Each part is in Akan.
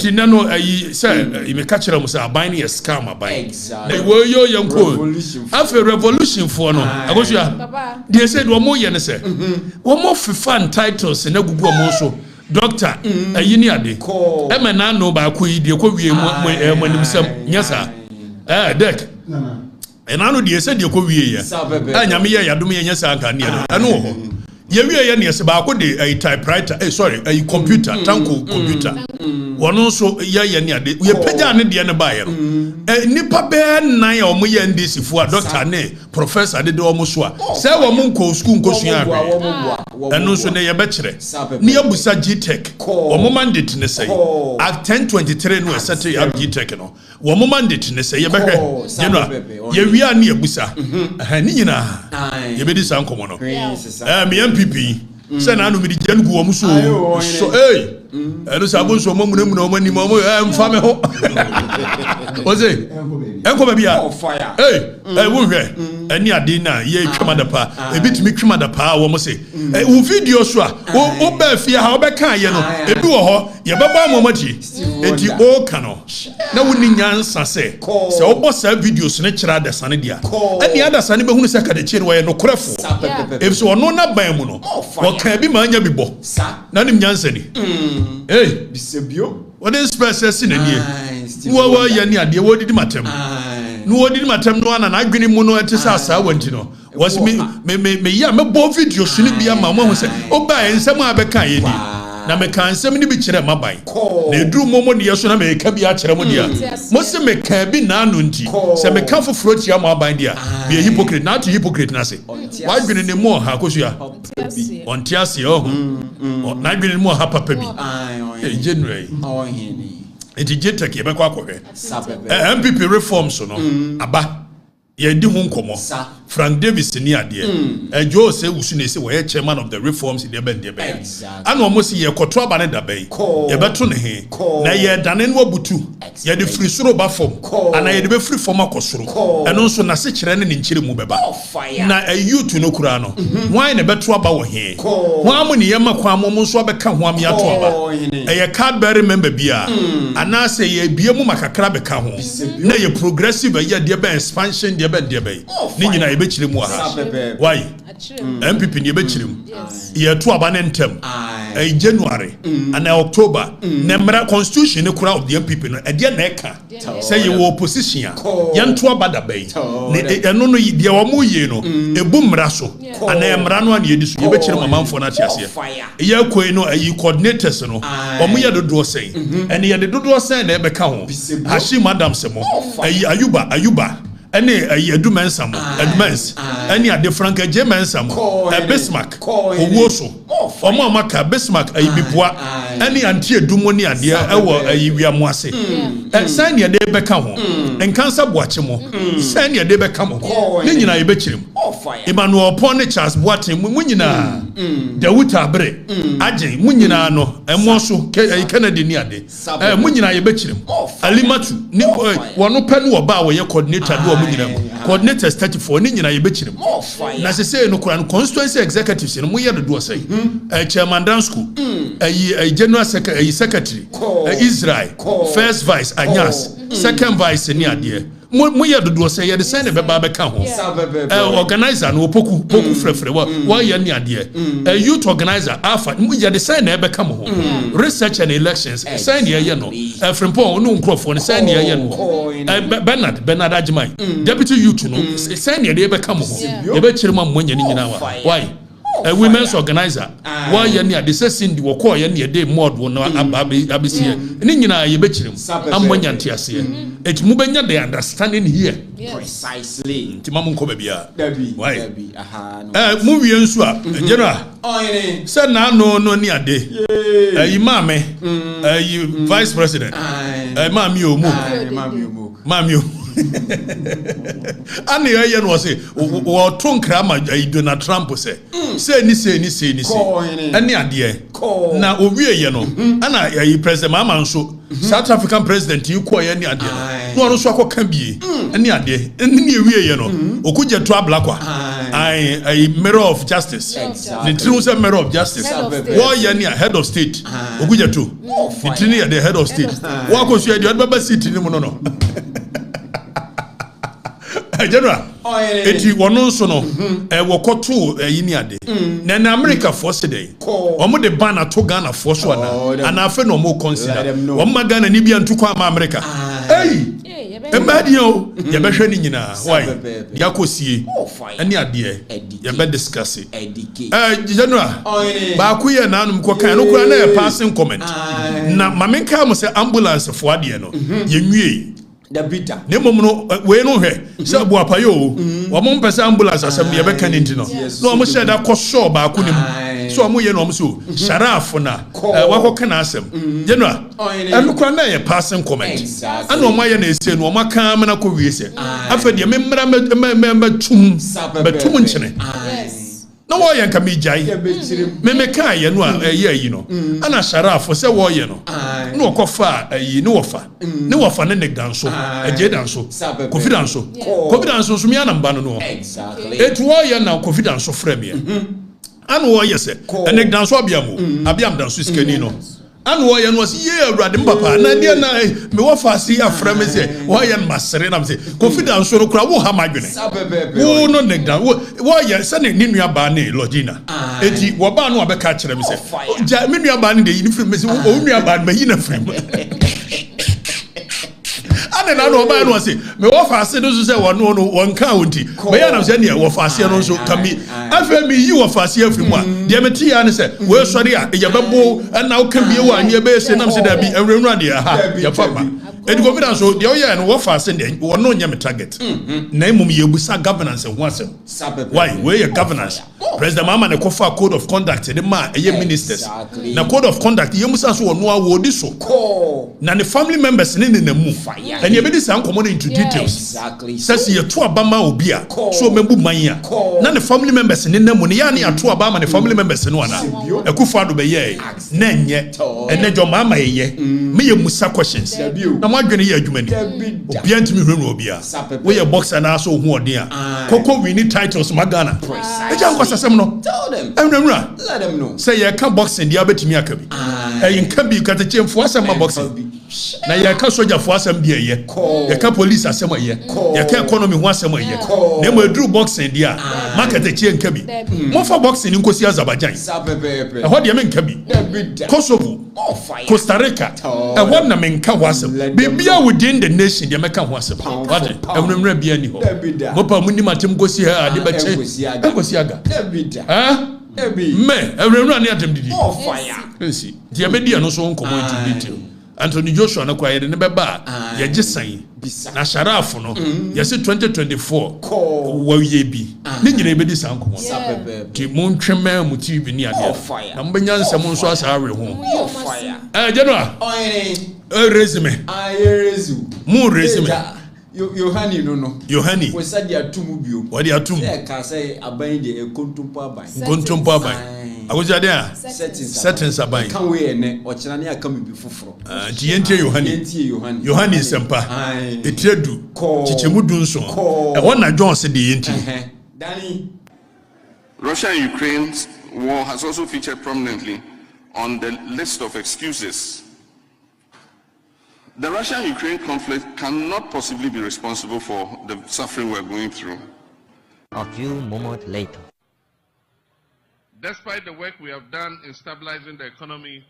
enti na no say me ka kire mo say aban na scam aban exactly wo yo yanko afa revolution for no agosua they said wo mo ye ne say wo mo fifa titles na gugu mo so doctor ayi ni ade e me na no ba ko yi de ko wie mo anim sam nyasa dek ena no de said de ko wie ya anyame ye yadom ye nyasa anka ne eno ho ye wie ye ne se ba ko de a typewriter sorry a computer tanko computer wono so ye ne ade ye pagya ne de ne ba ye nipa be nan ya omo ye ndc fu a doctor ne professor de omo so a se wo mo nko school nko sua agbe eno so ne ye be kire ne abusa gtech omo mandate ne say at 10:23 no settle up gtech no wo mo mandate ne say ye be hwe you know ye wi a ne abusa ni nyina ye be di san komo no me MPP say na no me di jangu wo so eno sabo so mo munemu na o mani mo mfa me ho oze enko ba bia wo hwe ani ade na ye twama da pa ebitimi twama da pa wo mo se wo video so a wo ba fie ha wo be kan ye no ebi wo ho ye baba mo mati enti o kano na woni nyansa se wo bo sa videos ne kira da sane dia ani ada sane be hunu se ka de kire wo ye no korefo ebi so ono na ban mu no wo kan bi ma anya bi bo na nim nyansa ni bisebio what is process in any wo ya ni ade wo didi matem no wo didi matem no ana na adwene mu no ete sa sa wanti no was me ya me bo video so ni bia ma mo hu se oba ensem abeka ye ni na me kan ensem ni bi kire maban na eduru momo ne yeso na me ka bi a kire mo dia mo se me ka bi na anu nti se me ka foforo tia mo aban dia be hypocrite na to hypocrite na se wa adwene ne mo ha kosua ontiase na adwene mo ha papa bi January. Eti jetake be kwa kwwe. MPP reforms no aba ye di hu nkomo. Frank Davis ni ade. Ejo se wusu ne se we chairman of the reforms in the bend be. Ana omo se ye koto aba ne da be. Ye beto ne he. Na ye dane no abutu. Ye de free soro ba fom. Ana ye de be free fom akosoro. Eno nso na se kire ne nkyire mu beba. Na youth no kura no. Wan ne beto aba wo he. Wan mu ne ye makwa mo nso abeka ho am ya to aba. Ye card bearer member bia. Ana se ye bia mu makakra beka ho. Na ye progressive ye de be expansion de be ni nyina ye be chire mu ha why MPP ni be chire mu ye to aba ne ntem January and October nemra constitution ne kura of the MPP no e de na eka say ye wo opposition ye nto aba da bay eno no de wo mu ye no ebu mra so ana emra no na ye di so ye be chire mamanfo na tiase ye koi no ayi coordinators no omu ye dodo say ene ye dodo say na e be ka ho Hashi madam semo ayi ayuba ene adumansa mo adumans ene ade franka jemansa mo Bismarck owo so omo amaka Bismarck ayibipoa ene antie dumo ni ade ewo ayiwiamo ase san ne de beka ho enkansa boache mo san ne de beka mo ne nyina ye bekirim Emmanuel Pone Charles Boache mu nyina Dawuta Bre aje mu nyina no emo so Kennedy ni ade mu nyina ye bekirim Alimatu ni wono panu oba wo ye coordinator do coordinators 34 ni nyina ye bekirim na se say no kura constituency executives no mu ye do say chairman dance school general secretary Israel first vice Anyas second vice ni ade mu ye do say ye de say ne beba beka ho organizer no poku frefre wa ye ni ade youth organizer afa mu ye de say na beka ho research and elections say ne ye no Frimpong no nkrofo ne say ne ye no Bernard Ajimai deputy youth no say ne de beka ho ye be chirima mmanya ni nyina wa why a women's organizer why ye ne ade say Cindy wo call ye ne de mod wo no abesie ni nyina ye be chirim ammanya ntiase et mu benya the understanding here precisely ntimamu nko ba bia why no mu wie nso a general say na no ni ade imame vice president mami omu ani ye no say wo to nkra ma Donald Trump say ni ani ade na owie ye no ana president Mahama nso South African president you call ye ni ade no so akoka bie ani ade ni ewie ye no okuje to ablakwa a mirror of justice. The true mirror of justice. War Yania, head of state. Ogya too. Fitini the head of state. What was your other city? No. General, eti wono so no wokoto yini ade na na America force day omo de ban ato Ghana force ana ana afa no mo consider omo Ghana ni bia ntukwa ama America hey embadi o ye behwe ni nyina why yakosie ani ade ye be discuss General ba ku ye na anum ko kan no kura na ye passing comment na mamenka mo se ambulance fo ade no ye nwie the bitter. Ne mono we no hwe se abu apayo o mo mpesa ambulance asem ye be kan nti no no mo share da koso ba ku nim so mo ye no mo so sharaf na wakọ na asem General enu kwa na ye passing comment ana mo ye na ese no mo kan me na ko wie se afa de me mra tum nchene no wo ye nka me jai me kan ye no ye yi no ana sharaf se wo ye no no kofa yi no wofa ne wofa ne danso eje danso confidence so mi anamba no exactly etu wo ye na confidence frame ye ana wo ye se ne danso abiam danso skani no ana wo ye no se ye awurade mpapa na de na me wofa ase afra me se wo ye masere na me se confidence no kura wo ha madwene wo no ne dan wo ye se ne nua ba ne logina eti wo ba no abeka kire me se ja me nua ba ne de yi frame me se wo nua ba ne yi na frame ane na no ba no se me wo fa ase no so se wono no wonka wonti me ya na se ne wo fa ase no so kami afa mi yi wo fa ase afiri mu a de me ti ya ne se we sori a e bebo na wo kan bi wo anye be se nam se da bi enwrenwa de ha ya fa ma edi confidence so de wo ya no wo fa ase de wono nya me target na imum ye busa governance ho asem why we your governance President Mahama ne kofa code of conduct de ma eye ministers na code of conduct ye musa so wono a wo di so na ne family members ne na mu and you be some common into details. Exactly. Says you to abama obia. So membu manya. Na the family members in nemu ni yani atu abama the family members no ana. Ekufa do be ye. Nenye. Ene jo mama ye. Me ye musa questions. Na mo adwene ye adwuma ni. Obia ntimi hwenu obia. We ye boxer na so hu ode a. Koko win titles magana. Eja nkwasasem no. Tell them. Enwura. Let them know. Say ye can boxing dia betimi akabi. E nka bi katachemfo asem boxing. Na ye ka soldier fo asem dia ye ka police asem ye ka economy ho asem ye na mo edru boxing dia market echie nka bi mo fa boxing nkosi Azerbaijan e ho de me nka bi Kosovo Costa Rica e ho na me nka ho asem bibia within the nation de me ka ho asem what emremre bia ni ho mo pa mu ni matem kosi ha ade ba che kosi aga me emremre ani atem didi nsi de me dia no so nkomo into detail Anthony Joshua na kwa yede ne beba ye gisan na sharaf no ye se 2024 wa ye bi ne nyina e bedi san komo ti mon twema mu TV ni ade na mbanya nsem nso asa awe ho General resume mu resume Yohani no Yohani we said ya tumu bio what ya tumu e ka say aban de kontumpo aban agojade a settings aban kan we ene o kira ne aka mi foforo ti yentie Yohani sempa etredu chichemu dunso e wona Jones de yentie Danny. Russia and Ukraine's war has also featured prominently on the list of excuses. The Russia-Ukraine conflict cannot possibly be responsible for the suffering we're going through. A few moments later. Despite the work we have done in stabilizing the economy,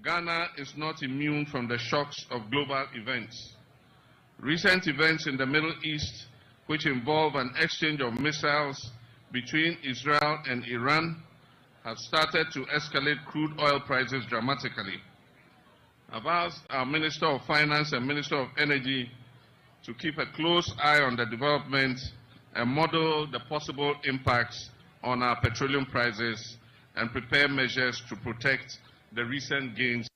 Ghana is not immune from the shocks of global events. Recent events in the Middle East, which involve an exchange of missiles between Israel and Iran, have started to escalate crude oil prices dramatically. I've asked our Minister of Finance and Minister of Energy to keep a close eye on the development and model the possible impacts on our petroleum prices and prepare measures to protect the recent gains.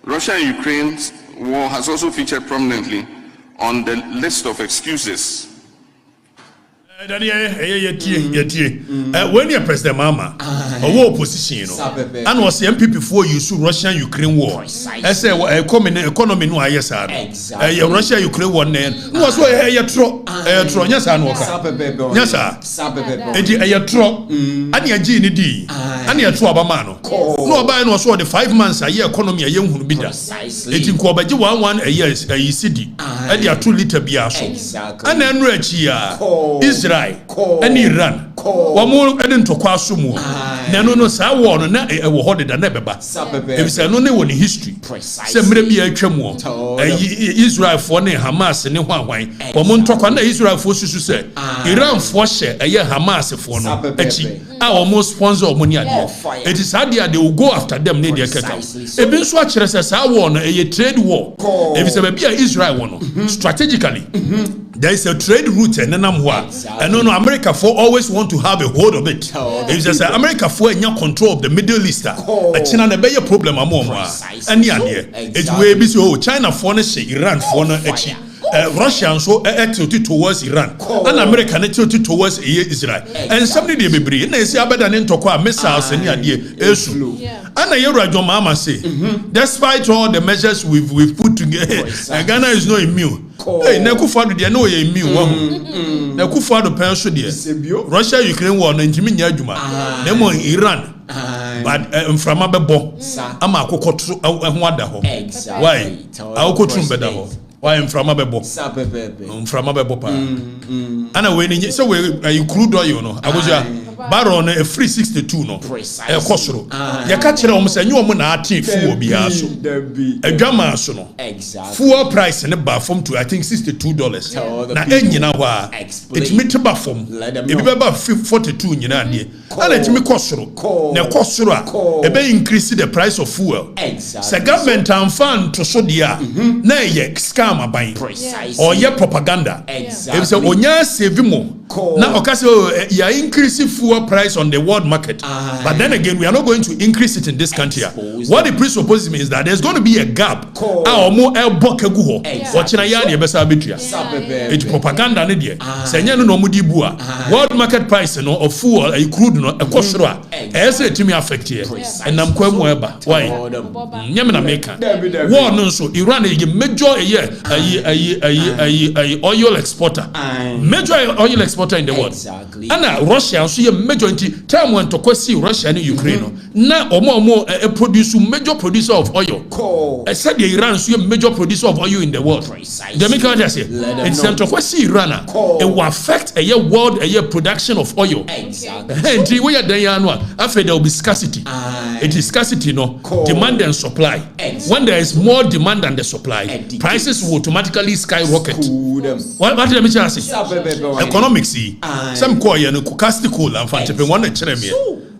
Russia and Ukraine's war has also featured prominently on the list of excuses. When you're President Mahama, a war opposition, and was the MPP for you so Russian-Ukraine war. I say, economy no yes, Russia-Ukraine war name. Was where you throw yes, and yes, sir. A tro, and your GND, and your Trobamano. No, by no, so the 5 months a year economy a young bidder. It in Kobaji 1 a year is a city, and your 2 liter beer. And then Israel. And Iran. One more adding to Kwasumu. No, sa war na e wo hode da na beba. If say no ne won history. Say mre bia atwam. Israel for ne Hamas ne hwanwan. Omo ntokwa na Israel for susu say Iran for she eye Hamas for no achi. Omo sponsor omo ni ade. It is hard they will go after them ne dia keka. E bin so a kire say sa war no eye trade war. If say bia Israel won strategically. There is a trade route and and no America for always want to have a hold of it. If there's America for any control of the Middle East, a China ne be a problem among any idea. It's way busy. China for ne Iran for no Russia so tilted towards Iran and America tilted towards Israel. And somebody they be bring. They say abedan into kwa missiles any idea. And Mahama say, despite all the measures we've put together, Ghana is not immune. Hey, Nekufado they know you're immune. Nekufado pension there. Russia Ukraine war na njimi nyadwuma. Nemo Iran. But from Abebo, I'm a cocoa wada ho. Why? I'll go to bed ho. Why am from Abebo? From Abebo. And when so you crude oil no. I was Baron a free 62 no. A cosro. Ya catch it almost a new woman at full biaso. A gamma so no. Full price and a bar from to I think $62. Now any now it's me to bafom. If you about 42 in your idea. And let me cosro. Now cosro. A bay increase the price of fuel. Say government and fund to so dia. Nay scam a buying. Or your propaganda. If so onya save more. Now Okatakyie you are increasing fuel price on the world market. But then again, we are not going to increase it in this country. What it presupposes means that there's going to be a gap. Or more watching a yarn it's propaganda. World market price of fuel, a crude, a kosra. As it to me affect here. And I'm quite why? Yamina Meka. War no so Iran is a major oil exporter. Major oil exporter in the world. And Russia so a major time when to see Russia and Ukraine. Now or a producer major producer of oil. I said the Iran so a major producer of oil in the world. The make just say it's to see Iran. It will affect a year world production of oil. And the way after there will be scarcity. It is scarcity no demand and supply. When there is more demand than the supply, prices will automatically skyrocket. What let me just say? Economics some call cool and fancy one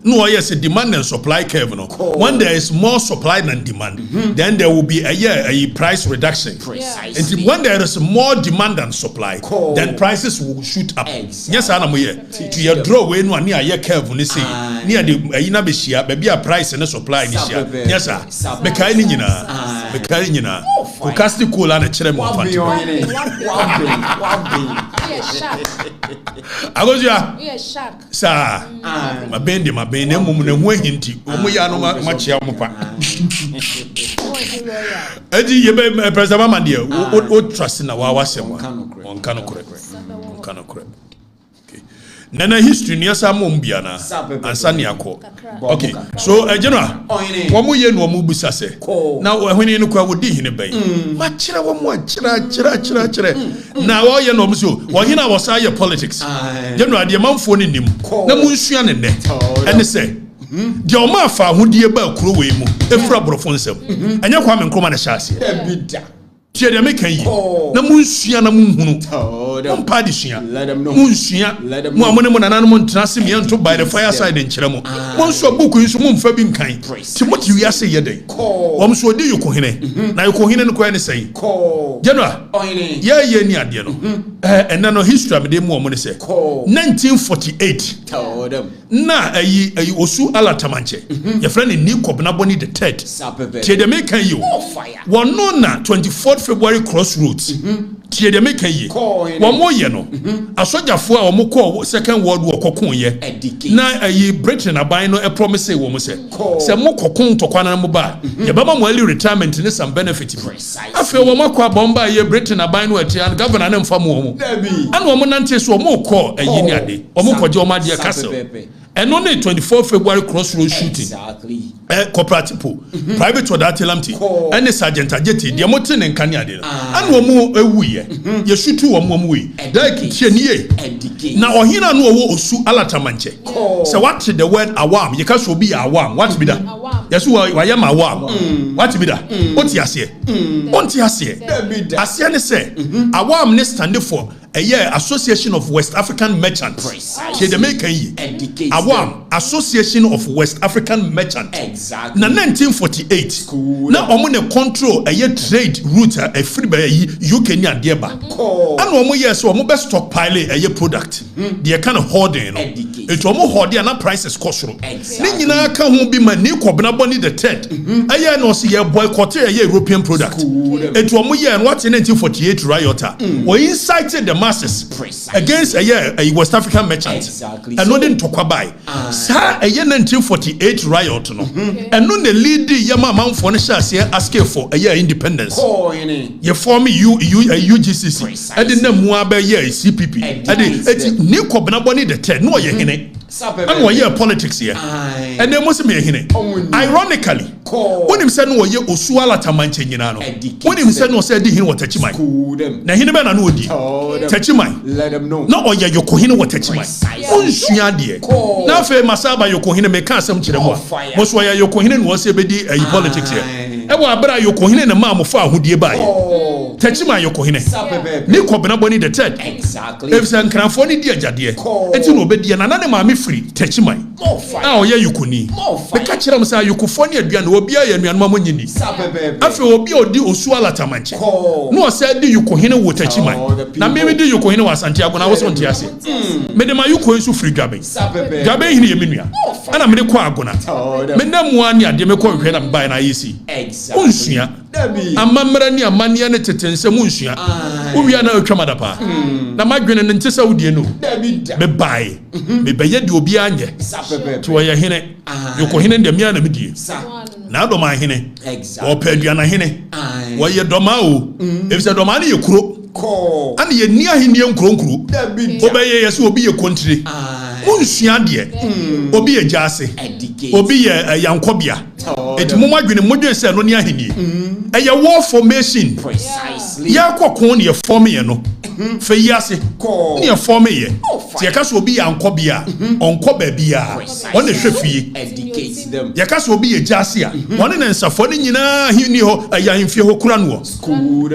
no, yes, a demand and supply curve. No. When there is more supply than demand, then there will be a price reduction. And when there is more demand than supply, then prices will shoot up. Yes, I am here. To your draw when one near your curve, when you say near the Inabishia, maybe a price and a supply this year. Yes, sir. Mekainina, Okatakyie cool and a cheremo. I was ya, sir. My bendy, my bendy, woman, hinty. Omuyano, much yamupa. Eddie, President Mandia, what trust in our wasem on Kano correct. Nana history near Samumbiana and Sanyako. Okay, so General, one more year no mubusase. Now when you know what would be in a bay. Machira one more chira. Now all you know, so while he was higher politics. General, the amount phone in him. No moonshian in there. And they say, the Omafa who dear bell crew way mo, a frabro phone and you're coming from a chassis. Tia de make yi na munsia na munhunu on padishia munsia mo amone mo nananom ntrase me nto by the fireside nkyeremo mo so book yi so mo mfa bi nkan Timothy wi ase yeden wo so odi yokohene na yokohene no ko ne sei General ye ni ade no and no history me dem mo ne say 1948 na ayi osu alatamanche your friend ni Nikob na boni the third tia de make yi wo no na 24th February crossroads tie de make yi wo mo ye no asojafo a wo call second world war kokon ye na ayi Britain aban no promise wo mo se mo kokon tokwana mo ba ye ba mo early retirement ni some benefit afi wo mo kwa bomba ye Britain aban no ati and governor na mfa mo mo and wo mo nante so mo call ayi ni ade wo mo koje wo ma de castle and on the 24 February crossroad shooting cooperative private or that telamti and the sergeant ajeti the mountain and kanya de and wo mo ewu ye ye shoot wo mo wi that tie na ohina no wo osu alatamanche so what the word awam ye ka so bi awam what be that yes wa ya ma awam what be that oti ase onti ase ase ne say awam ne stand for a year Association of West African Merchants. She the make Awam Association of West African Merchants. Exactly. Na 1948. Na omo control a year trade route a free by UK ni adieba. And omo yes so omo best stockpile a year product. They kind of hoarding. It omo hoarding na prices cost. Ni nyina ka ho bi ma ni kwobna boni the third. A year no see ye boycott a year European product. It omo year what in 1948 riot. We incited the masses against a West African merchant. Exactly. And no didn't talk about. Sa a year 1948 riot no. And no the lead yama man for asking for a year independence. You form UGCC. I didn't know Muabe year CPP. I did new Kobnaboni the 10 no ye hine. And we hear politics here. And there must be a hine. Ironically, when him said no ye Osuala Tamanche Yinano. When him said no said he was Techimai. Na hine bana no di. Techimai. Let them know. No oya Yokohino was Techimai. Unshia dear. Now for Masaba Yokohino make some chilemo. Most why Yokohino was a bedi a politics here. Ewa abra Yokohino and Mam of who dear by. Techimai Yokohine. Nico Benaboni the Ted. Exactly. If San Cranfoni dear Jadia. And you know Bedi and another mammy free. Techimai. Now yeah you kuni. The catcher am say you could phone your bian obia and mamoni. After obio di Osuala Tamanche. No said you Kohino would Techimai. Now maybe do you Kohino was Santiago when I was on Tiasi. Medema you ko su free Gabe. Gabe in Yeminia. And I'm in the Quagona. Mendam one ya demeko when I'm buying IEC. Exactly. Unsia. Amamrani amania ne tetense munsia. Ubi na otwamadapa. Na madwene ne ntesa wo die no. Me bai. Me beye de obi anye. To ye hene. Yokohene ndem ya na medie. Na do ma hene. Exactly. O pedua hene. Wo ye doma o. Efise doma na ye kuro. And ye near him young cronkru. Obey yes, will be a country. Unshiande, Obi a jassy, Obi a young cobia. It Mumma in a modern cell near him. A ya war formation. Precisely. Yakon, your formiano. For yasi, near formi. Yakas will be on cobia, on cobebia, on the shefi. Educates them. Yakas will be a jassia. One in Safoni, he knew a young fio cranwo.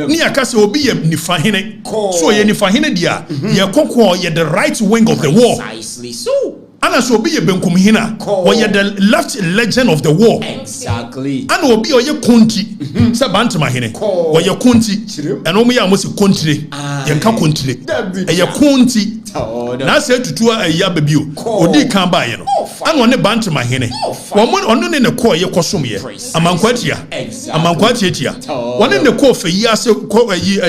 Niakas will be a nifahine. So ye nifahine dia, ye conquer ye the right wing of the war. Precisely so. And so be a benkumhina, or ye the left legend of the war. Exactly. And will be or ye conti, Sabantamahine, or your conti, and only almost a country, ye country, a ye conti. Now said to two a yababu, or de can buy you. And one a bantamahine. One on in the core ye cosumia, among quatia, among quatia. One in the core for years,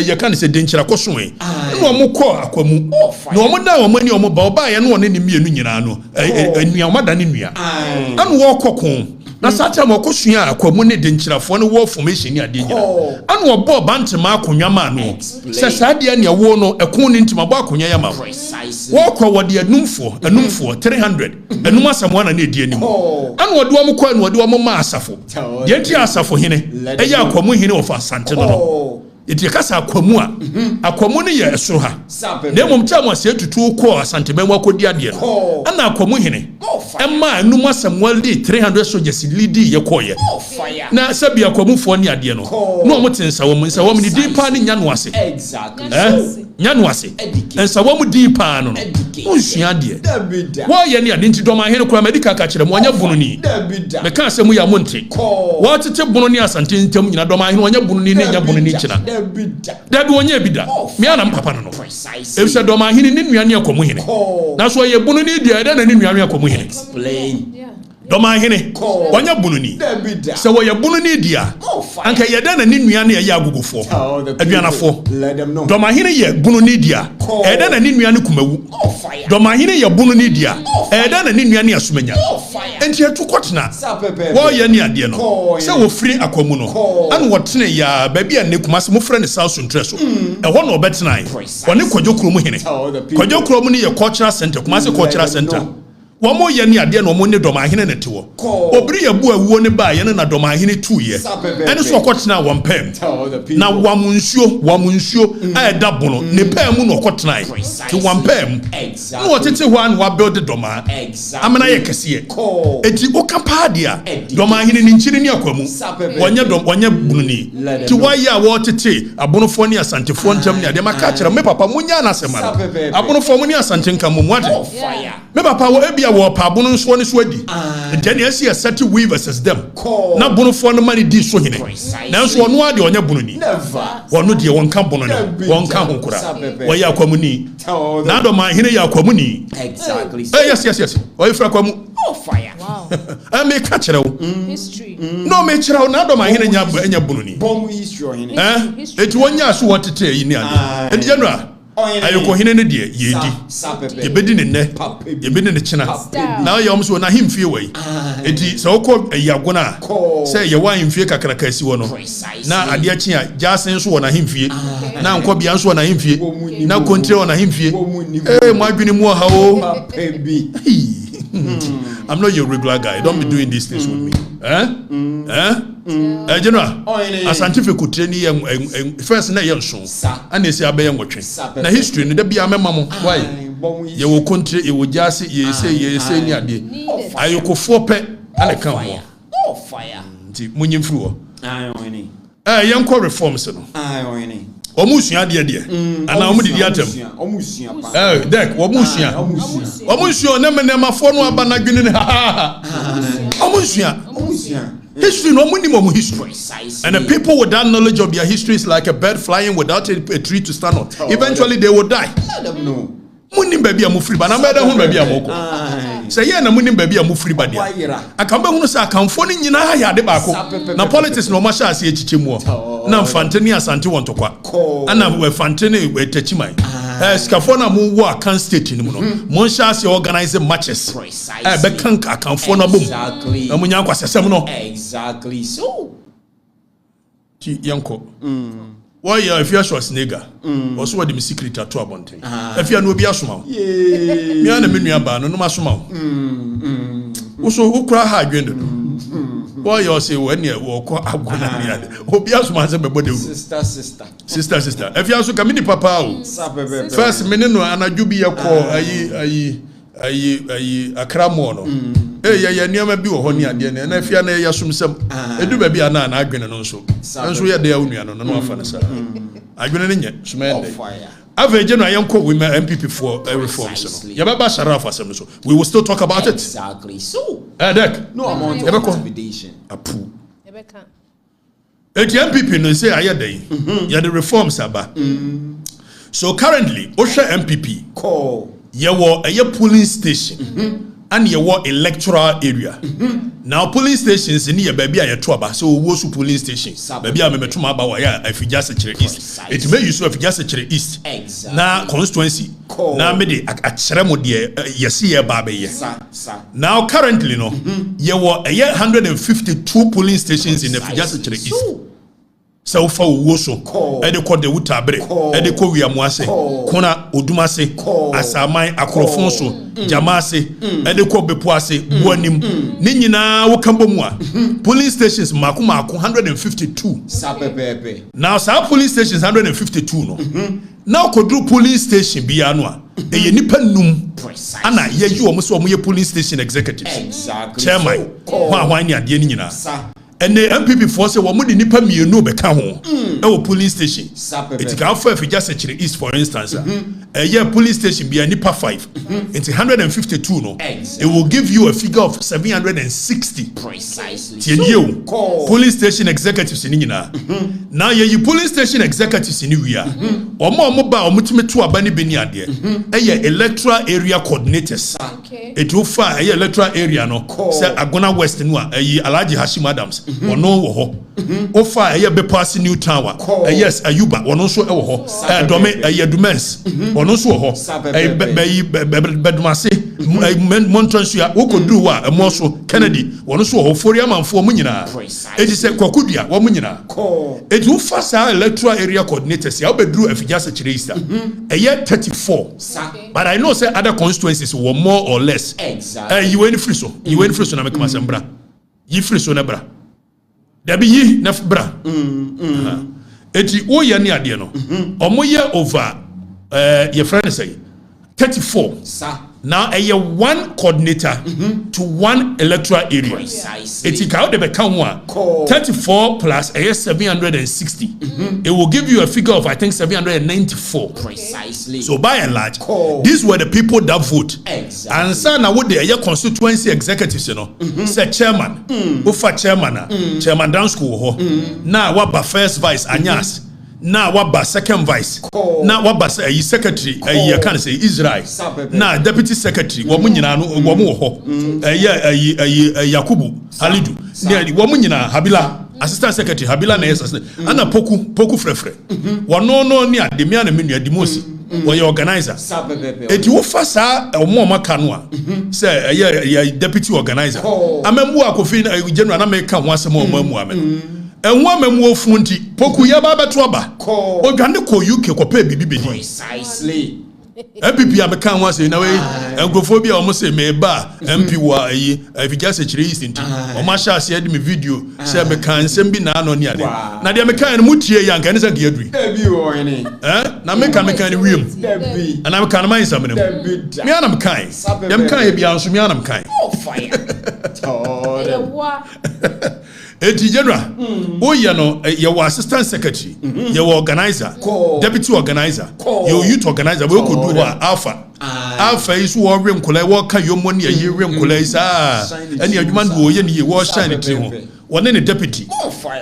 ye can't say danger cosumé. No more core aquamu. No more now money or mobile buy and one in the Mianano. Niamadania and walk home. Na sacha mokosua akwamune de nchirafo ne war formation ya de nyina anu obo bantema akonwama no se saade ne wo no ekon ne ntima bo akonya ya ma wo kwa wode anumfo 300 enum asamwa na de anim anu wode wo kwa anu wode wo ma asafo de nti asafo hene eya akwamu hene of Asante no iti kasa akwamu a akwamu ne ye esoro ha na mom chamo ase tutu ko Asante benwa akodi ade no ana akwamu hene emma enum asamwa de 300 soldiers leadi ye koye na sabi akwamufo ne ade no no omotensa wo ni dipa ne nya no ase exactly nya no ase ensa wo mu dipa no unsua de wo ye ne ade nti doma hene kura medical ka kire mo anya bunu ni me ka asemu ya monte wo tete bunu ni Asante ntam nyina doma hene anya bunu ni ne nya bunu ni kina dabi wonya bida me ana mpapa no efse doma hene ne nuane akwamu hene na so ye bunu ni de na ne nuane akwamu hene explain doma hene wanya bununi se wo ye bununi dia anka ye da na ni nua na ye agugufo aduanafo doma hene ye bununi dia e da na ni nua ne kumawu doma hene ye bununi dia e da na ni nua ne asumanya enti etu kotena wo ye ne ade no se wo firi akwamu no an wo tene ya ba bia ne kumase mo frɛ ne South Central so e ho no obetena woni kwadwo mu hene kwadwo mu ne ye cultural center kumase cultural center Wamo ye ni ade na omo ne doma hene ne tewo obiri ye bu awuo ne ba ye na doma hene tu ye ene so okotena wampem na wamunsuo a da bono ne pam mu no okotena ti wampem no otete ho an wa build doma amena ye kese eti okapa dia doma hene ni nchiri ni akwamu wonye bununi ti waya wo tete abonofo ni asantefo ntam ni ade maka kire me papa munya na semara abonofo mu ni asante nka mu ade me papa wo ebia wo pa bono nso ne so adi ntani asi asati we versus them na bono fo no mani di so hene na nso ono ade onya bono ni wono de wonka bono ne wonka honkura wo ya kwamuni na do ma hene ya kwamuni exactly yes wo ifra kwamu fire wow me ka kire wo history no me kire wo na do ma hene nya bono ni bomb history hene eti wonya so wotete yi ni ade edi janua ayoko hene ne de yedi yebedi ne nne yebedi ne china na ya omso na himfie wei eti se okọ ayagona se ye wa himfie kakraka si wo no na ade achi a jasen so wo na himfie na nkọ bia so wo na himfie na kontre wo na himfie mo adwene mu ha o I'm not your regular guy. Don't be doing these things with me. General, Ashanti could train you first na young son. And they say I be watching. Na history ne be amemamo. Why? You will country, you will just say near the ayoko 4 pe and come more. Oh fire. Munyim fluo. Young call reforms no. Omusua de ana omu didi atem dek omusua na menema fo no aba na dwene omusua history no muni mo history and the people without knowledge of their history is like a bird flying without a tree to stand on. Eventually they will die. Let them know. Muni baby amufri ba na meda hu baby amoko say ye na muni baby amufri ba dia akamba hu no say akamfo ni nyina ha ya de baako na politics no ma sha ase echiche mu na mfante ni asante won tokwa ana we fante ni we tachiman skafo na mu wo akan state ni mu no mo sha ase organize matches be kan akamfo na bom na mu nya kwasesem no exactly so ti yanko why if you are Schwarzenegger also what the secret to abonten if you no be asoma me ana me nua ba no masoma so ukra ha adwendo why you say when you walk agona me ade obi asoma se bebo de sister if you also come ni papa o first me no anadwo bi ye ko ayi akramo no ya niam bi wo ho ni ade na afia na ya sumsam edu ba bi ana na adwene no nso ya de ya onua no no afa na sa adwene ne nye sumende average no ayenko women MPP for reforms no ya baba sharaf asem so we will still talk about it exactly so dek no amount of intimidation apu ebeka MPP no say ayedai ya the reforms aba so currently osha MPP call yewo a polling station and yewo electoral area now polling stations ni ye baby ayeto aba so wo su polling station baby a memeto ma aba wa ya afija sechere east it may use afija sechere east na constituency na me de akere mo de yesi ye ba be ye now currently no yewo 152 polling stations in afija sechere east so fa wo so e de ko de wutabre e de ko wiamuase kona odumase asaman akrofon so jamase e de ko bepoase buanim ni nyina wo kambo mu a police stations mako 152 sapepepe now sa police stations 152 no now kodru police station bia no a e ye nipa num ana ye yi o mo so mo ye police station executives exactly chairman hwan ni ade ni nyina and the MPP force a woman in Nipa mienu beka ho e police station it can offer if you just search the east for instance a year police station be a Nipa 5 it's 152 no it will give you a figure of 760 precisely police station executives in nyina now you police station executives in we are omo ba omutime to abani beni ade electoral area coordinators it will far electoral area no say Agona West no Alhaji Hashim Adams ono wo ho o fa be pass new tower yes Ayuba ono so e wo ho dome Dumens ono so wo ho bedumase Montonsia wo kodu wa emo so Kennedy ono so wo ho Foria manfo mu nyina e ji se Kwakudua wo mu nyina e ju fa sa electoral area coordinators ya obedru afija se kire Easter 34 but I know say other constituencies were more or less you went free so na make masembra yi free so na bra da bi yi na bra eti o ye ne ade no omoye over your friend say 34 now one coordinator to one electoral area eti ka o de be kan one 34 plus 760 it will give you a figure of I think 794 precisely. So by and large these were the people that vote and so now what the constituency executives you know say chairman for chairman down school ho na what ba first vice anyas na waba second vice na waba secretary you can say Israel na deputy secretary wo munyina no wo mu ho Yakubu Halidu wo munyina Habila assistant secretary Habila na yes ana poku frefre wono no ni ademia na menu adimosi wo ye organizer eti wo fa sa omo maka no a say deputy organizer amembu akofi general na make ho asem omamu amen enwa mamu ofunti poku ya baba to aba odwane ko UK ko pa bibi bedi precisely MPP abeka ho ase na we engrofobia o mo se me ba MP wa yi afija se kire East nti o ma sha ase ade me video se me kan nsem bi na ano ni ade na de me kan no mutie ya nka ne se ge aduri ebi wo ene na me kan ni wiem ana me kan ma nsam ne me ana me kan dem kan e bia nso me ana me kan fire Eti general oya no your assistant secretary your organizer deputy organizer your youth organizer we could do alpha is wo rem kola wo ka yo money a ye rem kola is any adwuma do ye ne wo shine ti ho one ne deputy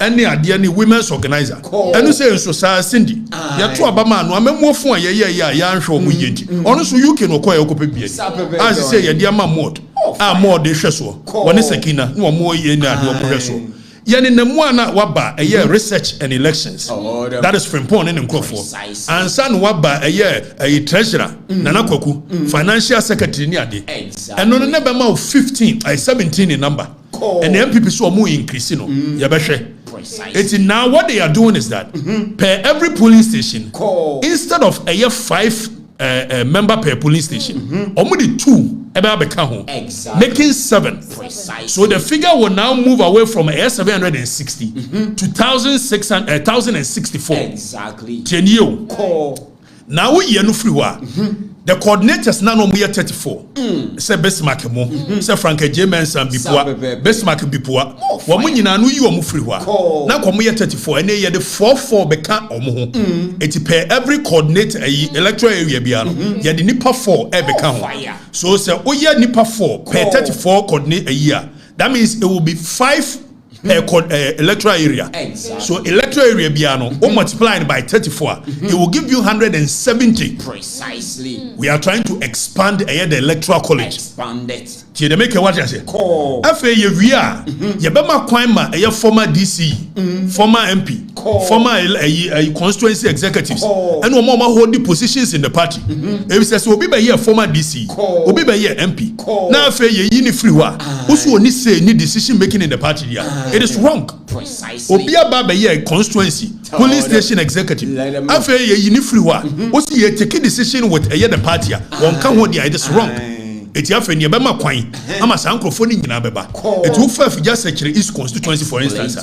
any ade ne women's organizer enu say so sa Cindy ya to abama no amemofo a ye ya nhwe omo ye nti ono so UK no koya okopa bia as say ye dia ma mod mod de hweso one Sakina no mo ye na de omo hweso yani namuana waba research and elections that is from Pon and Crawford and son waba treasurer Nana Kwaku financial secretary ni ade and no never more 17 in number and the MPP so more increase no yabehwe it's now what they are doing is that per every polling station instead of 5 member per polling station only 2 making 7 so the figure will now move away from 760 to 1,064 exactly 10 years now we no free the coordinators now no 34 say Besmark mo say Frank James and Bipua Besmark Bipua wo mo nyina no yi wo mo free ho na ko mo 34 and ye the 44 beka omo ho it per every coordinator electoral area bia no ye the nipa 4 e beka ho so say o ye nipa 4 per 34 coordinate a year that means it will be 5 electoral area so electoral area biano multiplied by 34 it will give you 170 precisely we are trying to expand the electoral college expand it tie de make what you say afa ye wia ye be ma kwan ma former DC former MP former constituency executives and o ma hold the positions in the party e say so obi be ye former DC obi be ye MP na afa ye yi ni free wa usu oni say ni decision making in the party dia it is wrong precisely obi aba be ye constituency police station executive afa ye yi ni free wa usu ye take decision with the party won kan ho dia it is wrong eti afeni e be ma kwan ama sa nkrofo ni nyina beba eti wo fa just search East constituency for instance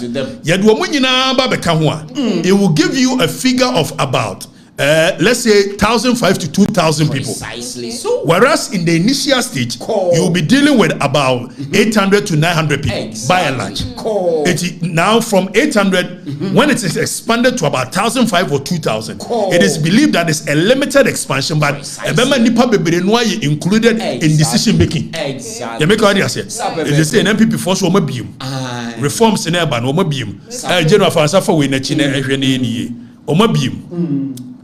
ye do mo nyina ba be ka ho a it will give you a figure of about let's say 1,500 to 2,000 people. Precisely. So Whereas in the initial stage, you'll be dealing with about 800 to 900 people by and large. Now from 800, when it is expanded to about 1,500 or 2,000, it is believed that it's a limited expansion, but included in decision making. Exactly. You make what I say. If you say an MPP force will be reforms in urban, general for we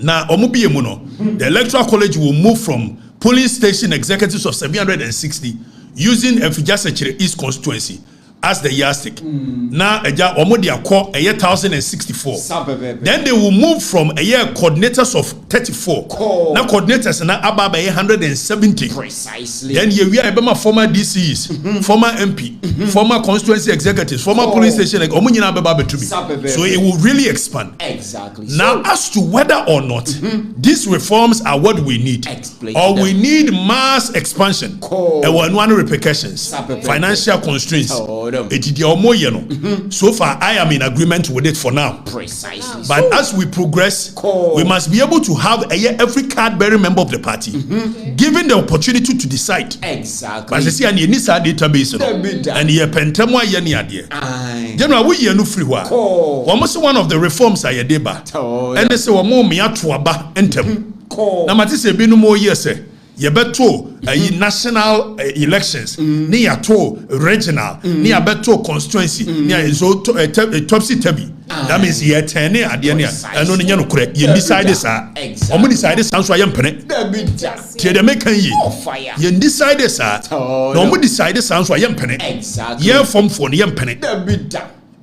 Now, the electoral college will move from polling station executives of 760 using Efijasechere East constituency as the yardstick. Now, Omodia core a year 1,064. Then they will move from a year coordinators of 34. Now coordinators now about 170. Precisely. Then we are former DCs, former MP, former constituency executives, former police station like so it will really expand. Exactly. Now, as to whether or not these reforms are what we need, or we need mass expansion, and one repercussions, financial constraints. So far, I am in agreement with it for now. Precisely. But as we progress, we must be able to have every card-bearing member of the party given the opportunity to decide. Exactly. But you see, and you need a database, and you pentamwa yeni idea. General, we are no free almost one of the reforms I deba, and they say, "Wa mo mi atuaba entem." Na mati se binu mo yese. Yebeto national elections, ni yato regional, ni yabeto constituency, ni yazo topsy turvy. That means ye tene adiania. Eno ni nyano kure. Ye decide this. Omo decide this. Sanso ayem pene. Tie de mekan yi. Ye decide this. No omo decide this. Sanso ayem pene. Ye form for ni yem pene.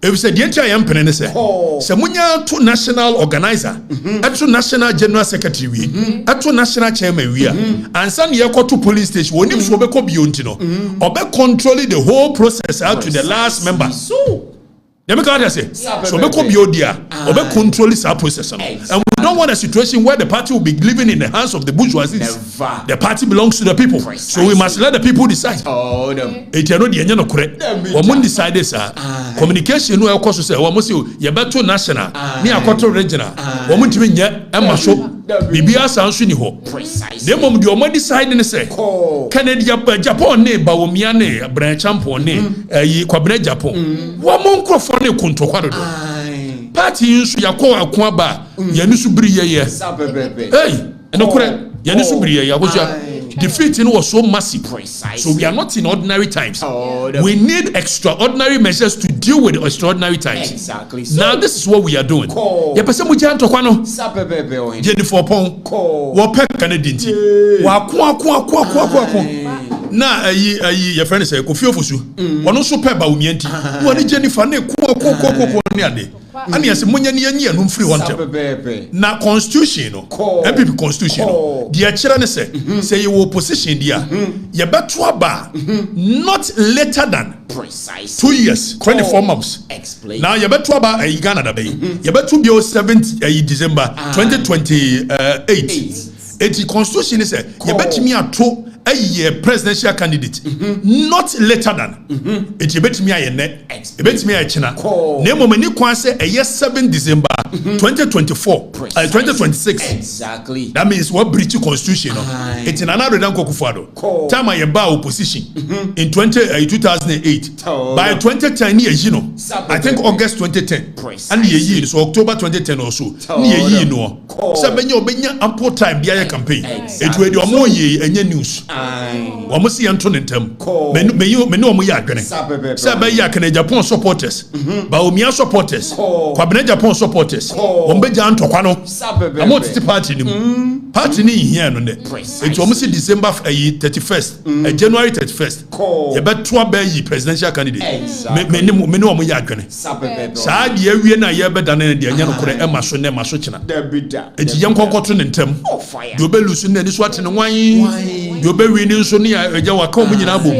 If you say the entire empire say, Samunya to national organizer, to national general secretary, to national chairman, and some year to police station. When you so be beyond, or be controlling the whole process out to the last member. Let me say, so be beyond or be controlling this process. And we don't want a situation where the party will be living in the hands of the bourgeoisie. The party belongs to the people, so we must let the people decide. It you know the engine correct. We decide this. Communication no ekoso say we must you better national ni akoto regional we must be nye emma so bibia sanso ni ho dem mom de o decide ne say Canada Japan ne ba wo mia ne brand champion ne yi kwabena Japan wo mo nkrofo ne kontokwa do party nso yakọ akwa ba yanu su biri ye hey eno kure yanu su biri ye akoso defeat was so massive. So we are not in ordinary times. We need extraordinary measures to deal with extraordinary times. Exactly. Now this is what we are doing. Ya pese mu jan to kwano. Jennifer Pon. Wo pe Canadian ti. Wa ko. Na your friend say Kofi Ofosu. Ono so pe ba umianti. Wo ni Jennifer na ko ni ade. Ani ase munya ni anyi anu free one time. Na constitution no. MPP constitution no. Dia kira ne say you opposition dia. You better aba not later than 2 years, 24 months. Explain. Now you better aba Ghana da bay. You better be 7th December 2028. Eti constitution is you better me ato a presidential candidate not later than it you bet me a net you bet me a china name of many kwan say a year 7 December 2024 2026 exactly. That means what British constitution it's in another than Kokufado time I ba opposition in 2008 by 2010 years you know I think August 2010 and ye so October 2010 or so ye no so benya ample time dia campaign it we do more ye enye news Wamo si anto nentem. Me no omo ya adwene. Sabe ya kana Japan supporters. Ba omia supporters. Kwabena Japan supporters. Ombeja antokwa no. Amo titi party ni mu. Party ni here no ne. It omo si December 31st, January 31st. Ye beto aba yi presidential candidate. Me no omo ya adwene. Sa de awie na ye beda na de anya no kore e maso ne maso kina. Eti ye nkonkoto nentem. De obelusu ne ni so atene wan. De obewi ni nso ni eja waka omo nyina bom.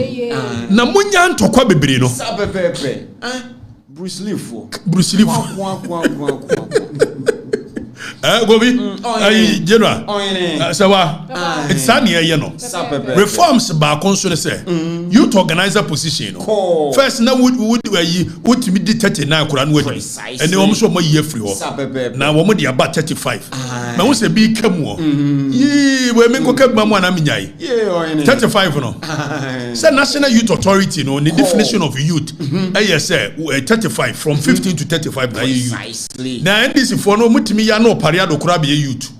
Na munya ntokwa bebre no. Bruce Lee. Gobi general sawa it's an year no reforms ba consular say youth organizer position no first na would me 39 kura no wadi and they almost mo year free na wo mo dey about 35 na wo say bi kam wo yi we me ko kabma mo na menyai 35 no say national youth authority no the definition of youth yes say 35 from 15 to 35 na youth na NDC for no mutimi ya no pariado kura be youth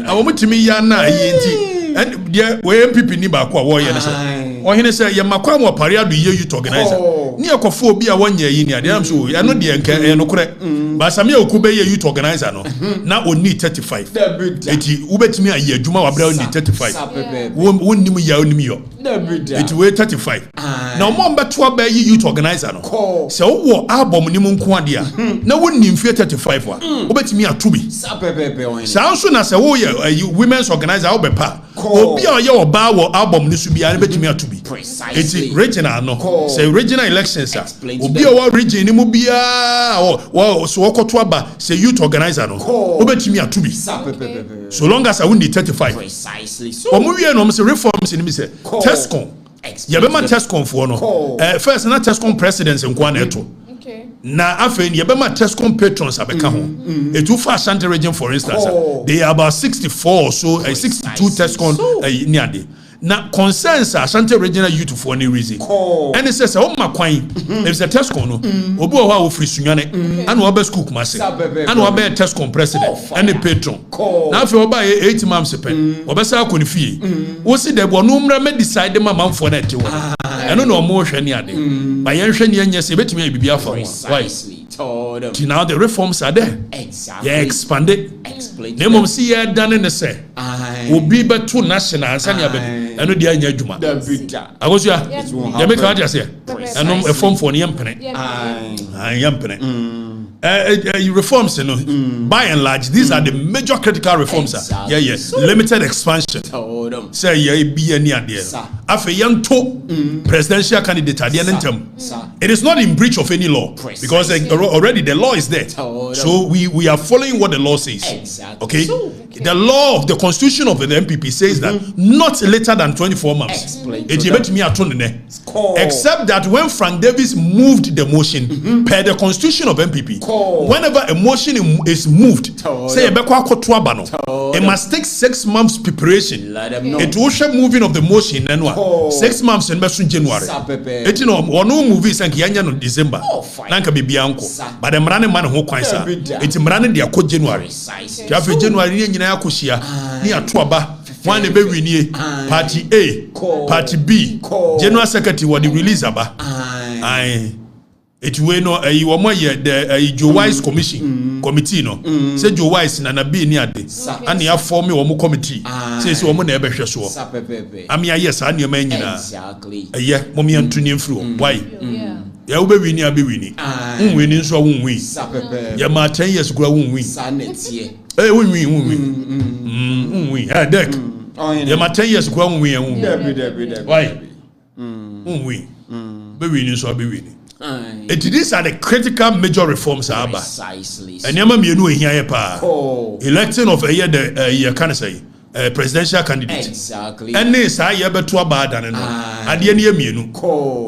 awo mutimi ya na yenti and there we MPP ni ba kwa wo ye na say ohene say ye makwa mo pariado ye youth organizer ni akofo obi a wanya yi ni ade am so ya no de enka e no kure ba same okube ye youth organizer no na oni 35 eti ubetimi aye adwuma wa bra oni 35 won nim ya onim yo eti we 35 na mo mbeto ba ye youth organizer no se wo album ni mu nko ade a na wonni mfie 35 wa ubetimi atubi sanso na se wo ye women's organizer wo bepa obi a ye oba wo album ni su bia na betimi atubi eti regional no se regional elections obi a wo region ni mu bia wo so wokoto aba se youth organizer no obetimi atubi so long as I win the 35 precisely so omo wie no se reforms ni mi se Tescom ye be ma Tescom for no first na Tescom president nko na eto na afen ye be ma Tescom patrons abeka ho etu fa Ashanti region for instance they are about 64 or so 62 Tescom ni ade na concerns Ashanti regional youth for any reason and it says o makwan if the Tescom no obi o ha o free sunwane and o be school kumase and o be Tescom president and the patron na afen o ba 8 months pen o be sa akoni fie o si de bo no mra me decide ma manfo na te wo eno no mo hwe ni ade ba yen hwe ni anya se betumi bibia for why now the reforms are there yeah expanded name see ya done ne say obi beto national ansani abe eno dia anya adwuma agosu ya ya make what you say eno form for yempene yempene reforms by and large these are the major critical reforms limited expansion say yeah be any ade afa yanto presidential candidate ade ntem it is not in breach of any law because already the law is there so we are following what the law says okay the law of the constitution of the MPP says that not later than 24 months except that when Frank Davis moved the motion per the constitution of MPP whenever a motion is moved say it must take 6 months preparation it will show moving of the motion and 6 months in January it you know one movie is no December nanka bibia anko but the mrane man ho kwan sa it mrane dia ko January tiafe January ni nyina yakohia ni atoaba one be winie party A party B General Secretary what the release aba it we no wo mo ye the Joe Wise commission committee no say Joe Wise na be ni ade and ya form wo mo committee say wo mo na e be hwe so am ya yes an ye man nyina ye mo mi antuni mfiri why ya wo be wini abi wini wini nso wo wini ya ma 10 years kura wo wini wini deck ya ma 10 years kura wo wini why wini be wini nso abi wini these are the critical major reforms aba and yama mienu ehia ye pa electing of a year the can say presidential candidate and this I ye beto aba no ade ne mienu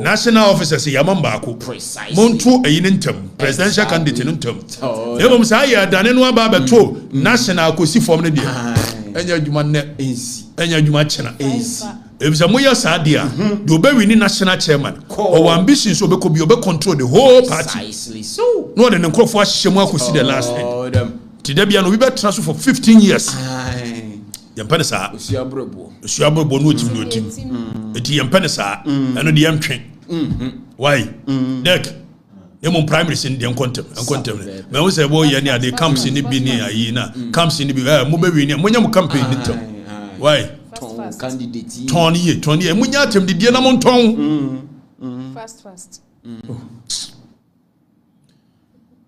national officers yama mbako monto eyine ntem presidential candidate no ntem yema say ye adane no aba beto national kosi form ne de enya adwuma ne enya adwuma chena if Zamuya Sadia, do be winning national chairman, or ambition so be control the whole party. So, no, then for Shemwa could see the last end. Tidebian, we better transfer for 15 years. Yampanesa, Siabo Bonuti, it's Yampanesa, and the M train. Why? Deck. Yamon primary sin the contempt and contempt. May we say, boy, yeah, they comes in the Bini, comes in the Mubini, when you campaign. Why? Candidate Tony munya tem de die na monton fast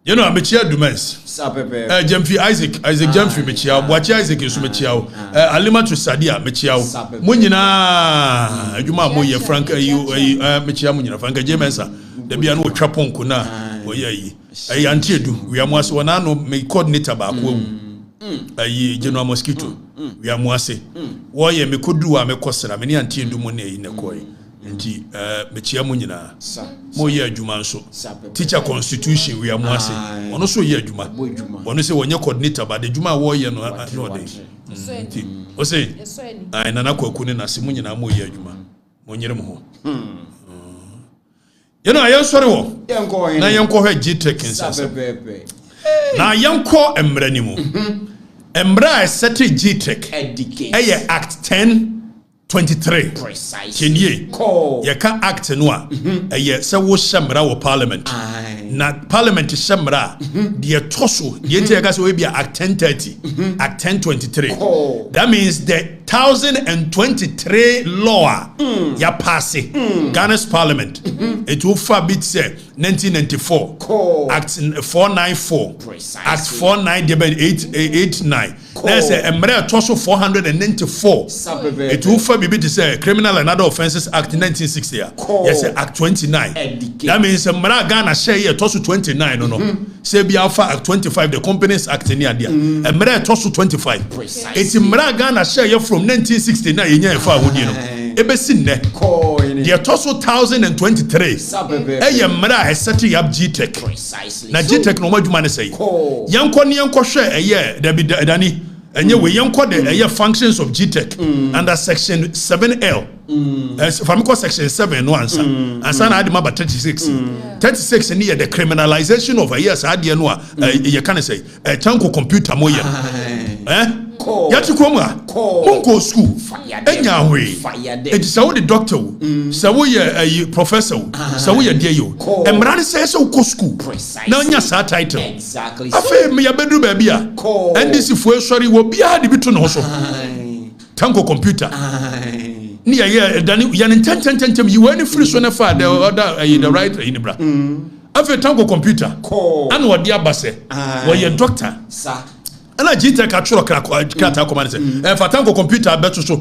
you know amechia dumens Jemfi Isaac Jemfi mechia Boachi Isaac yesu mechia Alima to Sadia mechia munyina adwuma moye Frank mechia munyina Frank Jemensa de bia no twapon ko na oye yi antiedu we am was one no me coordinator ba ko general mosquito we amuase wo ye me kodu a me kosra me ne antie ndumo ne yi ne koyi nti me chia mu nyina mo ye adwuma nso teacher constitution we amuase ono so ye adwuma ono se wonye coordinator ba de adwuma wo ye no no de nti o se ai nana kwaku ne na se mu nyina mo ye adwuma mo nyere mo ho you know ayen sori wo na yenko hwe GTech insase na yenko emrani mu emra set GTech eye act 1023 precisely ye ka act no a eye se wo shemra wo parliament na parliament shemra de toso ye tie ka se we bia act 1030 act 1023 that means the 1023 law ya passe Ghana's parliament it will forbid say 1994 act 494 act 49889 there's a emre toso 494 it will forbid say criminal and other offences act 1960 yes act 29 that means emre Ghana share here toso 29 no say be alpha act 25 the companies act near there emre toso 25 it's emre Ghana share here from 1969 yenya efa hodi no ebesi nne the toso 1023 eye mra set up GTech na GTech no madwuma ne sei yanko ne yanko hwe eye dani enye we yanko de eye functions of GTech under section 7L from section 7 no answer na ade maba 36 ne the criminalization of a years ade no ye can say tanko computer mo ye yati komwa monko school enya hwe it say wo the doctor say wo ye professor say wo ye dey yo emrane say wo school na onya sa title exactly afa me ya bedu ba bia ndc fu esori wo bia de bitu no so tanko computer ni ya dani ya ntententem you any free so na fa the other the right in bra afa tanko computer an wo dia base wo ye doctor sir ana GTech atworo krata komane se fatanko computer beto so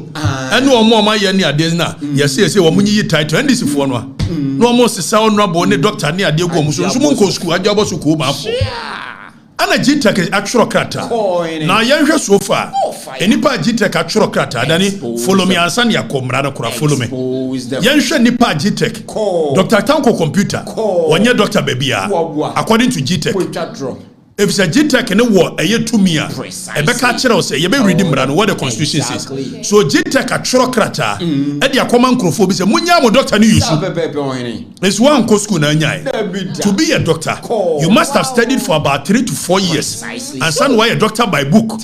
ene omo ma ye ne ade na yese wo munyi title ndc fo no no omo sesa honorable ne doctor ne ade go mu so mo nko school ajabo so ko ma fo ana GTech atworo krata na yenhwe so far enipa GTech atworo krata dani follow me ansan ya komra na kura follow me yenhwe nipa GTech Dr. Tanko computer wonye doctor babia according to GTech if say GTech ne wo eyetumia ebeka kire o say ye be read mra no what the constitution says so GTech atworo krata e dia koma nkrofo bi say munya mo doctor ni yusu it's one co school na nyai to be a doctor you must have studied for about 3 to 4 years and son why a doctor by book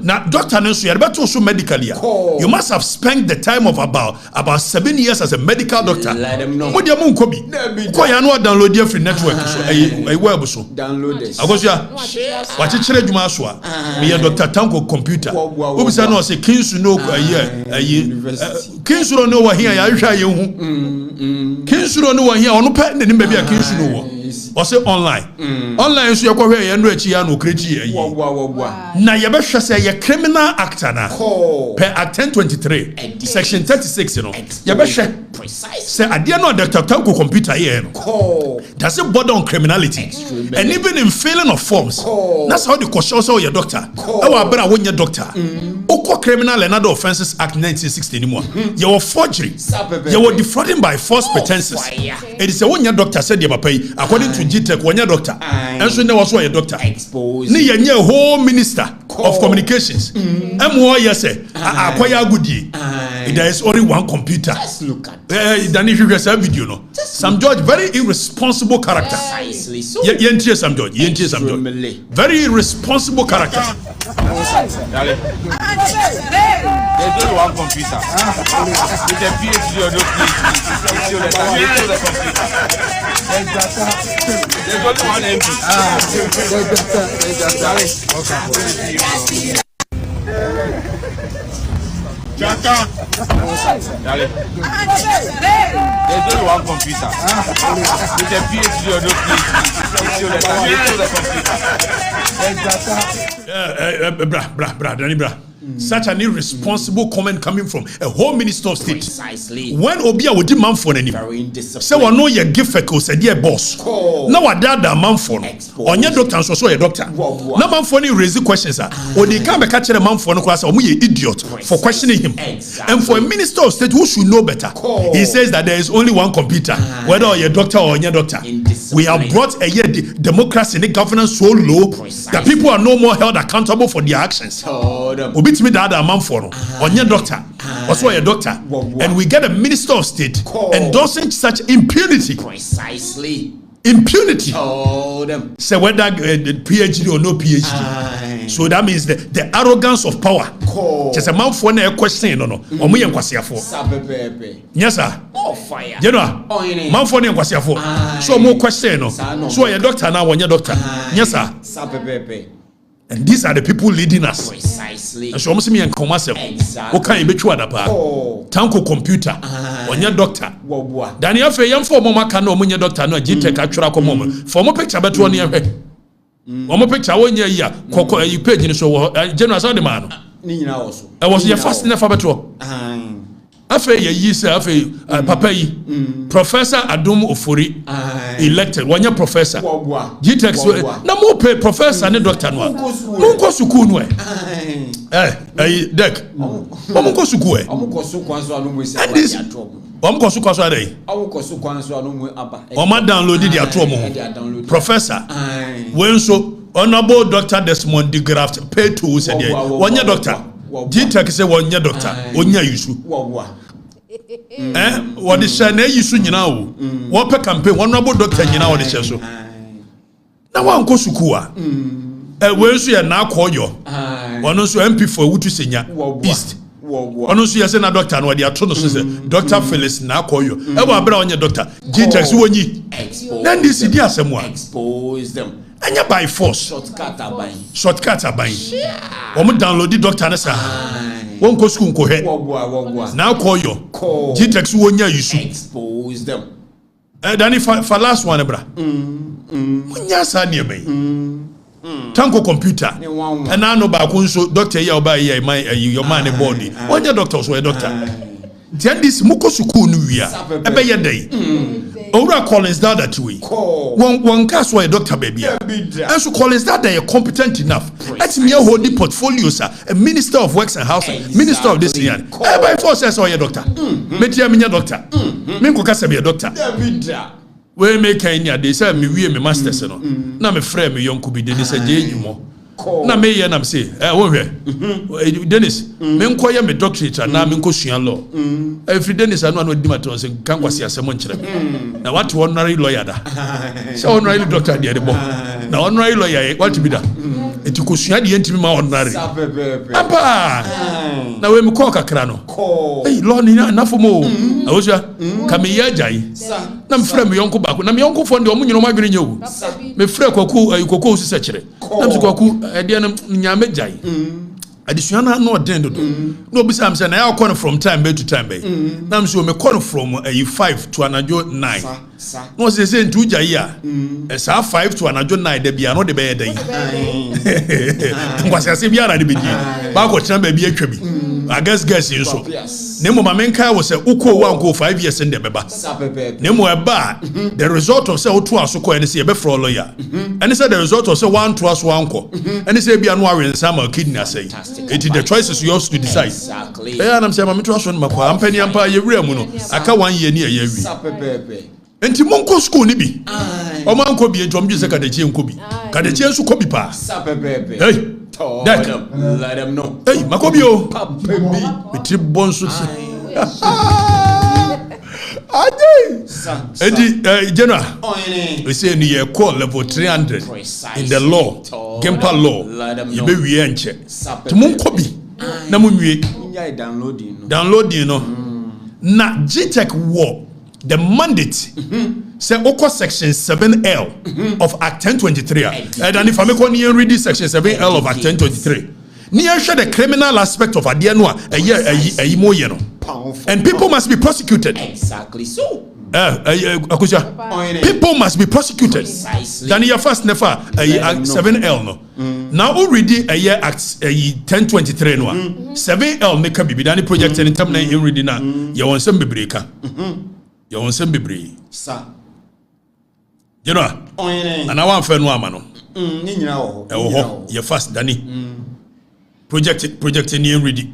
na doctor no so ye beto so medically you must have spent the time of about 7 years as a medical doctor mo dia mo nko bi ko ya no download your free network so e web so download this wachichire dwuma so a me ye Dr. Tanko computer obisa no say kinsu no kinsu no wa hia ya hwa ye hu kinsu no wa hia ono pa ne nimba bia kinsu no wo o say online so yakọ hwe ye no achi ya no krechi ayi na ye be hwe say ye criminal act na per act 1023 section 36 no ye be hwe say ade no Dr. Tanko computer ye no does it border on criminality and even in failing of forms that's how the question say your doctor e wa bra wo nye doctor oko criminal and other offences act 1960 anymore you were forgery you were defrauding by false pretenses it is a one doctor said your papa according to GTech one doctor and so there was your doctor ni ye whole minister of communications mo yes akwaya gudi there is only one computer just look at then if you get that video no some judge very irresponsible character yentie some judge very irresponsible character there's only one computer with a PhD or no PhD the computer there's only one MP Chaka. There's only one computer with a PhD or no PhD the computer bra Danny bra Such an irresponsible comment coming from a whole minister of state. Precisely. When Obia would demand for any, Very indisciplined. say we know your gift for said dear boss. Now I dad that man for on your doctor and so your doctor. No man for any raise questions or they can't catch a man for no class or we idiot for questioning him. And for a minister of state who should know better, he says that there is only one computer, whether your doctor or your doctor. We have brought a year democracy in the governance so low that people are no more held accountable for their actions. Obit me that man for on your doctor, also your doctor, and we get a minister of state endorsing such impunity. Precisely. Impunity. Say whether PhD or no PhD. So that means the arrogance of power. Just a man for a question, no. Or me and Kwasiafo. Yes, sir. Fire. You know, man for name Kwasiafo. So more question, no. So your doctor now, when your doctor. Yes, sir. And these are the people leading us. Precisely. And so almost me and commercial. What can you be true at Tanko computer on your doctor. Daniel Fayam for Mama Kano on your doctor, no G-Tech actual moment. For more picture better one year. One more picture 1 year. Coco, you paid in so general Sardemano. I was your first never better. After ye say after Papa Professor Adum Ofori elected one year professor G-Tech na mo pay professor and doctor no munko suku no dek munko suku Omuko su kwanso anu mu se munko su kwanso adai awuko su kwanso anu mu aba o ma download di ato mo professor when so honorable Dr. Desmond de Graft pay to say there one year doctor G-Tech say one year doctor onya yusu what the share na yusu nyina o what pe campaign honorable doctor nyina what the share so na wan ko suku a we so ya na akoyo one so MP for Wutu Senya East one so ya say na doctor na what the ato no so say Dr. Phyllis na akoyo e wa bra onye doctor G-Tech so wonyi then this idi asemo a expose them anya by force shortcut aban we download the doctor na say won ko school ko he na akoyo G-Tech so wonya yusu expose them Danny for last one bra wonya sa ne ban tanko computer and now no ba ko so doctor ya oba ya your man body wonya doctor so a doctor then this muko school no wia e be ye dai Ora Collins that way. One cast why doctor baby. And so Collins that they are competent enough. Let me hold the portfolio, sir. A minister of works and housing, minister of this year. By force says your doctor. Metia minya doctor. Minko kasa be a doctor. We make Kenya, they say me we me masters no. Na me frame me young could be they say you na me ye na me say wo hwe Dennis me nko ye me doctorate na me nko sua law every Dennis anu anu di maton say kan kwase asem nkyere na what honorary lawyer da say honorary doctor dey bo na honorary lawyer what be da eti ko sua dey ntimi ma honorary apa na we me call kakra no hey law ni na fomo awosua ka me ye ajai na me frame me yonko ba ko na me yonko fo ndi o munyono ma dwene nyewu me frame kwaku osisa kyere na me kwaku edian nyame jai adisuana no den do no bisa am say na ya call from time to time be na am say me call from 5 to anajo 9 no say ntu jai a sa 5 to anajo 9 de bia no de be den ngwase ase bia na de be ba ko tena ba bia atwa bi I guess in so nemo mamenka was say uko wa nko 5 years in the beba nemo eba the result of say otu asoko and say be for lawyer and say the result of say one to us one ko and say bia no awen sama kidney say it is the choices yours to decide exactly I'm say mame to aso no makwa ampani ampa ye wura mu no aka 1 year ni ye wi enti monko school ni bi o manko bi ejom ju se kadachie nko bi kadachie su ko bi pa hey let them know. Hey, Makobio, Petit Bonsu. Eddie, General, we say in the call level 300 in the law, Gempa law. You be we enche. To Munkobi, Namunwe downloading, no. Na G-Tech war. The mandate say Oko section 7L of Act 1023. And if I make one read this section 7L of Act 1023, near share the criminal aspect of Adianwa a year. And people must be prosecuted. Exactly so. Akusha, people must be prosecuted. Precisely. Then your first never 7L no. Now already a year Act 1023 no. 7L make be done project and time in reading na. You want some bebreka. You want some bebre. Sir. You know. And I want for no amano. Your first Danny. Project in ready.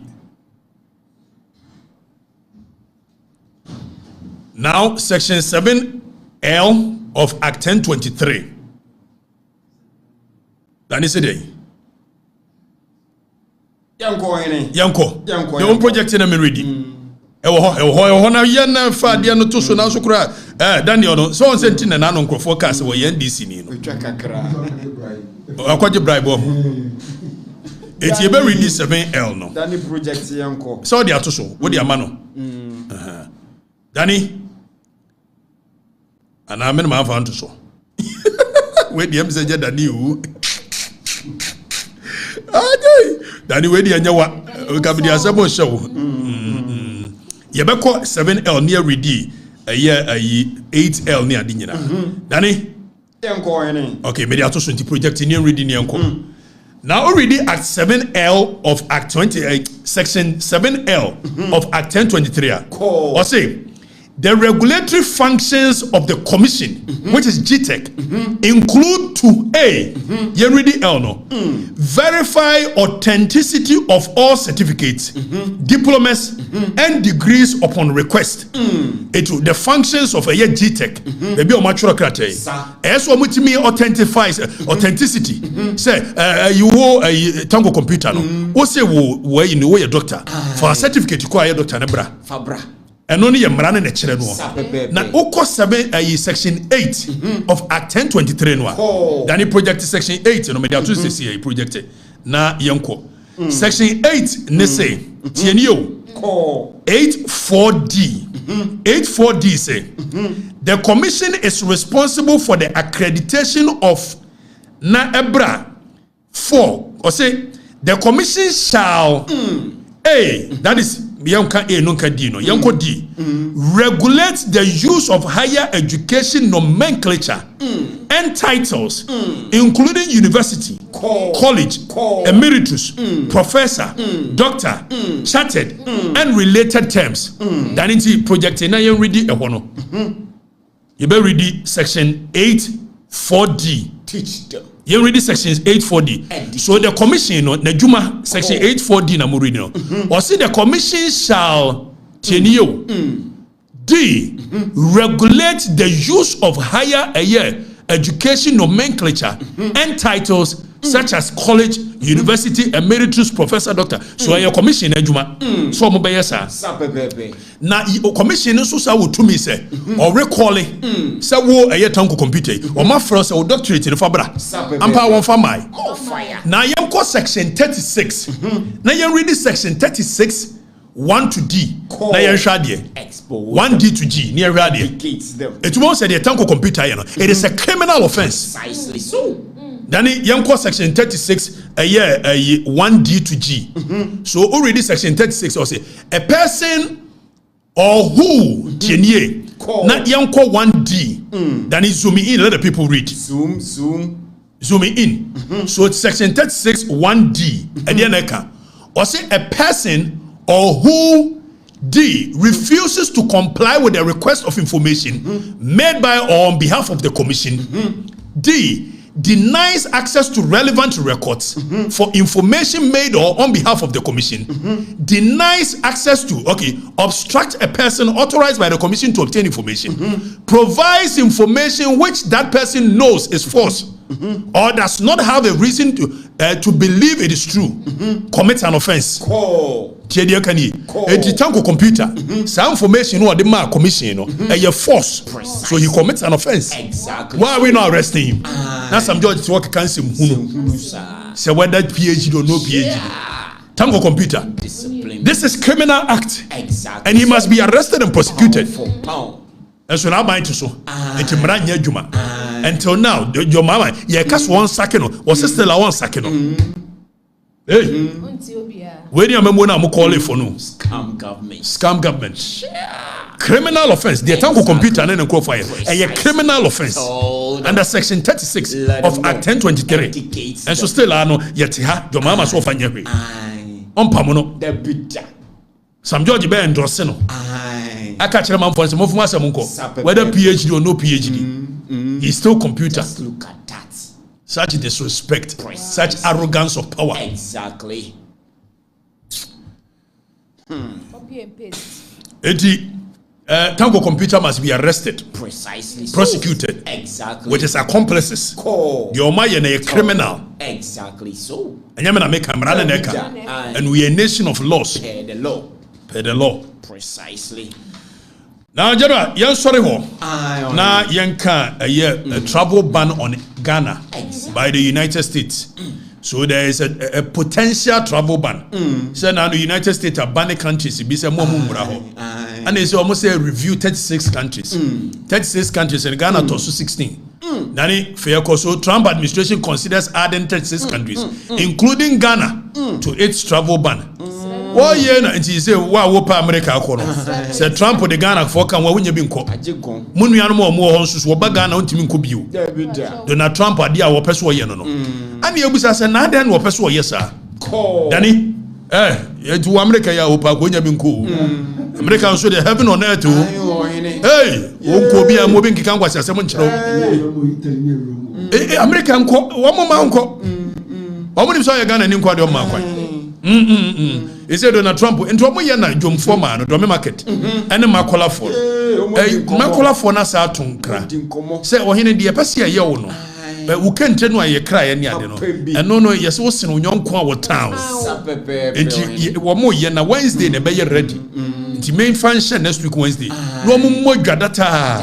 Now, section 7L of Act 1023. That is the day. Yanko. The one project in a ready. Na yen fa dia no to so na so kura Daniel no so on sentin na no nkrofo cast we yen DC ni no akwaje bribe ho eti ebe ready 7L no Danny project yanko so dia to so wo dia ma no Danny ana me ma fa to so we dia me say Danny wu Danny we dia nyawa ka bi dia sebo show Yebeko 7L near ready a year 8L near Dinina. Danny? Okay, maybe I told you project near reading Yanko. Now already at 7L of Act 28, section 7L of Act 1023. Or say the regulatory functions of the commission, which is GTEC, include to A, verify authenticity of all certificates, diplomas, and degrees upon request. The functions of a GTEC, maybe a mature criteria. As what me authentifies authenticity. Say, you will a tango computer, no? Or say, where you know your doctor for a certificate, you call your doctor, Nebra. Fabra. And only a man in a chair. Now, Oko 7 section 8 of Act 1023. Then he projected section 8. No, media to see he projected. Na Yanko. Section 8, Nese, Tienio. 84D. 84D say the commission is responsible for the accreditation of na ebra 4. Or say the commission shall that is Yanka A Nunka Dino, Yanko D. Regulate the use of higher education nomenclature and titles, including university, college, emeritus, professor, doctor, chartered, and related terms. That is project in I ready a one. You better read section 8.4D. Teach them. You read section 8.4D. So the commission, the Juma section 8.4D na read no. Or say the commission shall D regulate the use of higher education nomenclature and titles such as college, university, emeritus, professor, doctor. So your commission Juma. So mo be yes na commission so sa wo to me say or recalling say wo tanko computer or ma for say doctorate in fabra ampa won fa mai na yem ko section 36 na yem read section 36 1 to D na yem hwa de 1D to G near radio it won't say the tanko computer it is a criminal offense precisely so. Then Yanko section 36 1D to G. So already section 36 or say a person or who tienye not Yanko 1D. Then it zoom in, let the people read. Zoom in. So it's section 36 1D. Or say a person or who D refuses to comply with the request of information made by or on behalf of the commission. D denies access to relevant records for information made or on behalf of the commission, denies access to, obstruct a person authorized by the commission to obtain information, provides information which that person knows is false or does not have a reason to believe it is true, commits an offense. A tanko computer, some information or the mark commission, a false, so he commits an offense. Exactly. Why are we not arresting him? That's some judge to work cancel. Say whether PhD or no PhD. Tango computer. Discipline. This is criminal act. Exactly. And he must be arrested and prosecuted. Pound. And so now mind to so. Until now, your mama, cast 1 second or sister 1 second. Hey. When you remember when I'm calling for no Scam government. Scam government. Criminal offense. The attack on computer and then fire. A criminal offense under section 36 of Act 1023. And so still I know yet ha your mama so fanya we. On pamono. The bidja. Some George be endorse no. I catch them for some of whether PhD or no PhD. He's still computer. Just look at that. Such disrespect, such arrogance of power. Exactly. Copy and paste. Tango computer must be arrested, Precisely. prosecuted, Exactly. with his accomplices. Your man a criminal. Exactly so. And we are a nation of laws. Per the law. Per the law. Precisely. Now, General, you're sorry. Now, Yanka a travel ban on Ghana by the United States. So there is a potential travel ban. So now the United States are banning countries. Be say more and they say almost say review 36 countries. 36 countries and Ghana to 16. Nani fair so Trump administration considers adding 36 countries, including Ghana, to its travel ban. Why yeah? And he say why wopa America kono? Say Trump the Ghana for can wa wunya bi nko. Munu ya no mo honsus wo ba Ghana ontimi nko bio. Donald Trump ade a wo pese wo ye no no. Ani ebusa say na den wo pese wo ye sa. Dani etu America ya wopa ko nya bi nko. America so the heaven on earth. Hey, wo ko bi a mo bi nkika nkwase asem nkyerɛ. America nko wo mo ma nko. Wo mo ni so ya Ghana ni nko ade o ma kwan. He said Donald Trump into a moyana jom forma no dome market and makola for makola for na sa tonkra say ohene de pese aye wo no but we can't no aye kra ye ne ade no eno no yes wo sene onyonkon a wo town enti wo mo ye na Wednesday ne be ready enti main function next week Wednesday no mo dwadata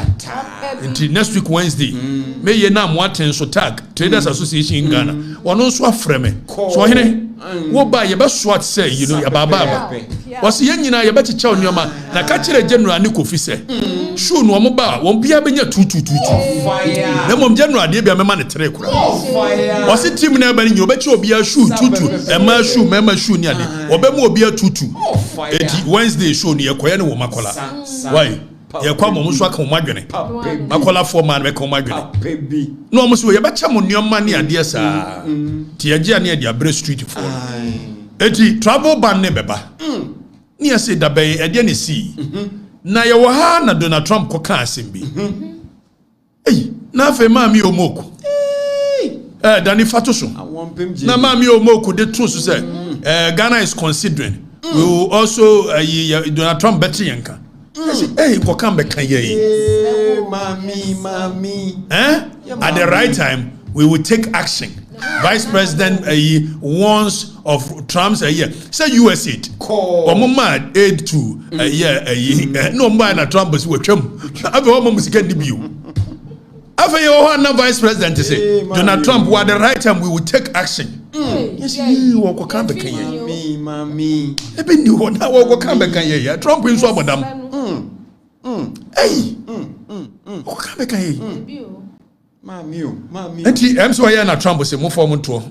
enti next week Wednesday me ye na mo aten so tag Traders Association in Ghana wono so afreme so ohene wo ba ye be swat say you know ya baba was ye nyina ye be chicha onyoma na ka kire general ni kofi say shoe no mo ba won bia benya tutututu na mom general de bia mema ne tere kura was team na ba ni obechi obia shoe tutu e ma shoe mema shoe ni ade obema obia tutu edi Wednesday show ni ye koye ne wo makola why ye kwa mo so aka mo adwene makola for man be ka mo adwene no mo so ye be cha mo nyoma ne ade sa ti ye gia ne dia bre street for eti travel ban ne beba ni ye say da be e de ne si na ye wo ha na Donald Trump ko ka asem bi na fe ma mi omoku Dani Fatoso na ma mi omoku de true so say Ghana is considering we will also Donald Trump better yanka hey ko kan be kan ye mami at the right time we will take action. Vice President warns of Trump's say US aid or mad aid to no man na Trump is with him ave o musika ni bio ave yo na Vice President say Donald Trump at the right time we will take action. Yes you ko kan be kan ye mami e be ni ho na wo kan be kan ye Trump in so abodam hey ko kan be kan ye mami enti emso ya na Trump say mo form to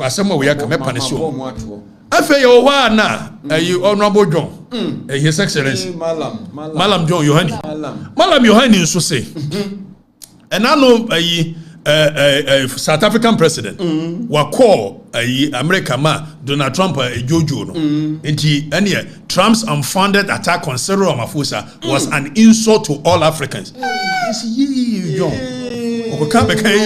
asem we ya ka me punish you afa ye wo na honorable John his excellency Malam John Yohani nso say and I know South African president wa call America ma Donald Trump Jojo no enti ene Trump's unfounded attack on Cyril Ramaphosa was an insult to all Africans. Yes ye John Okaka be kan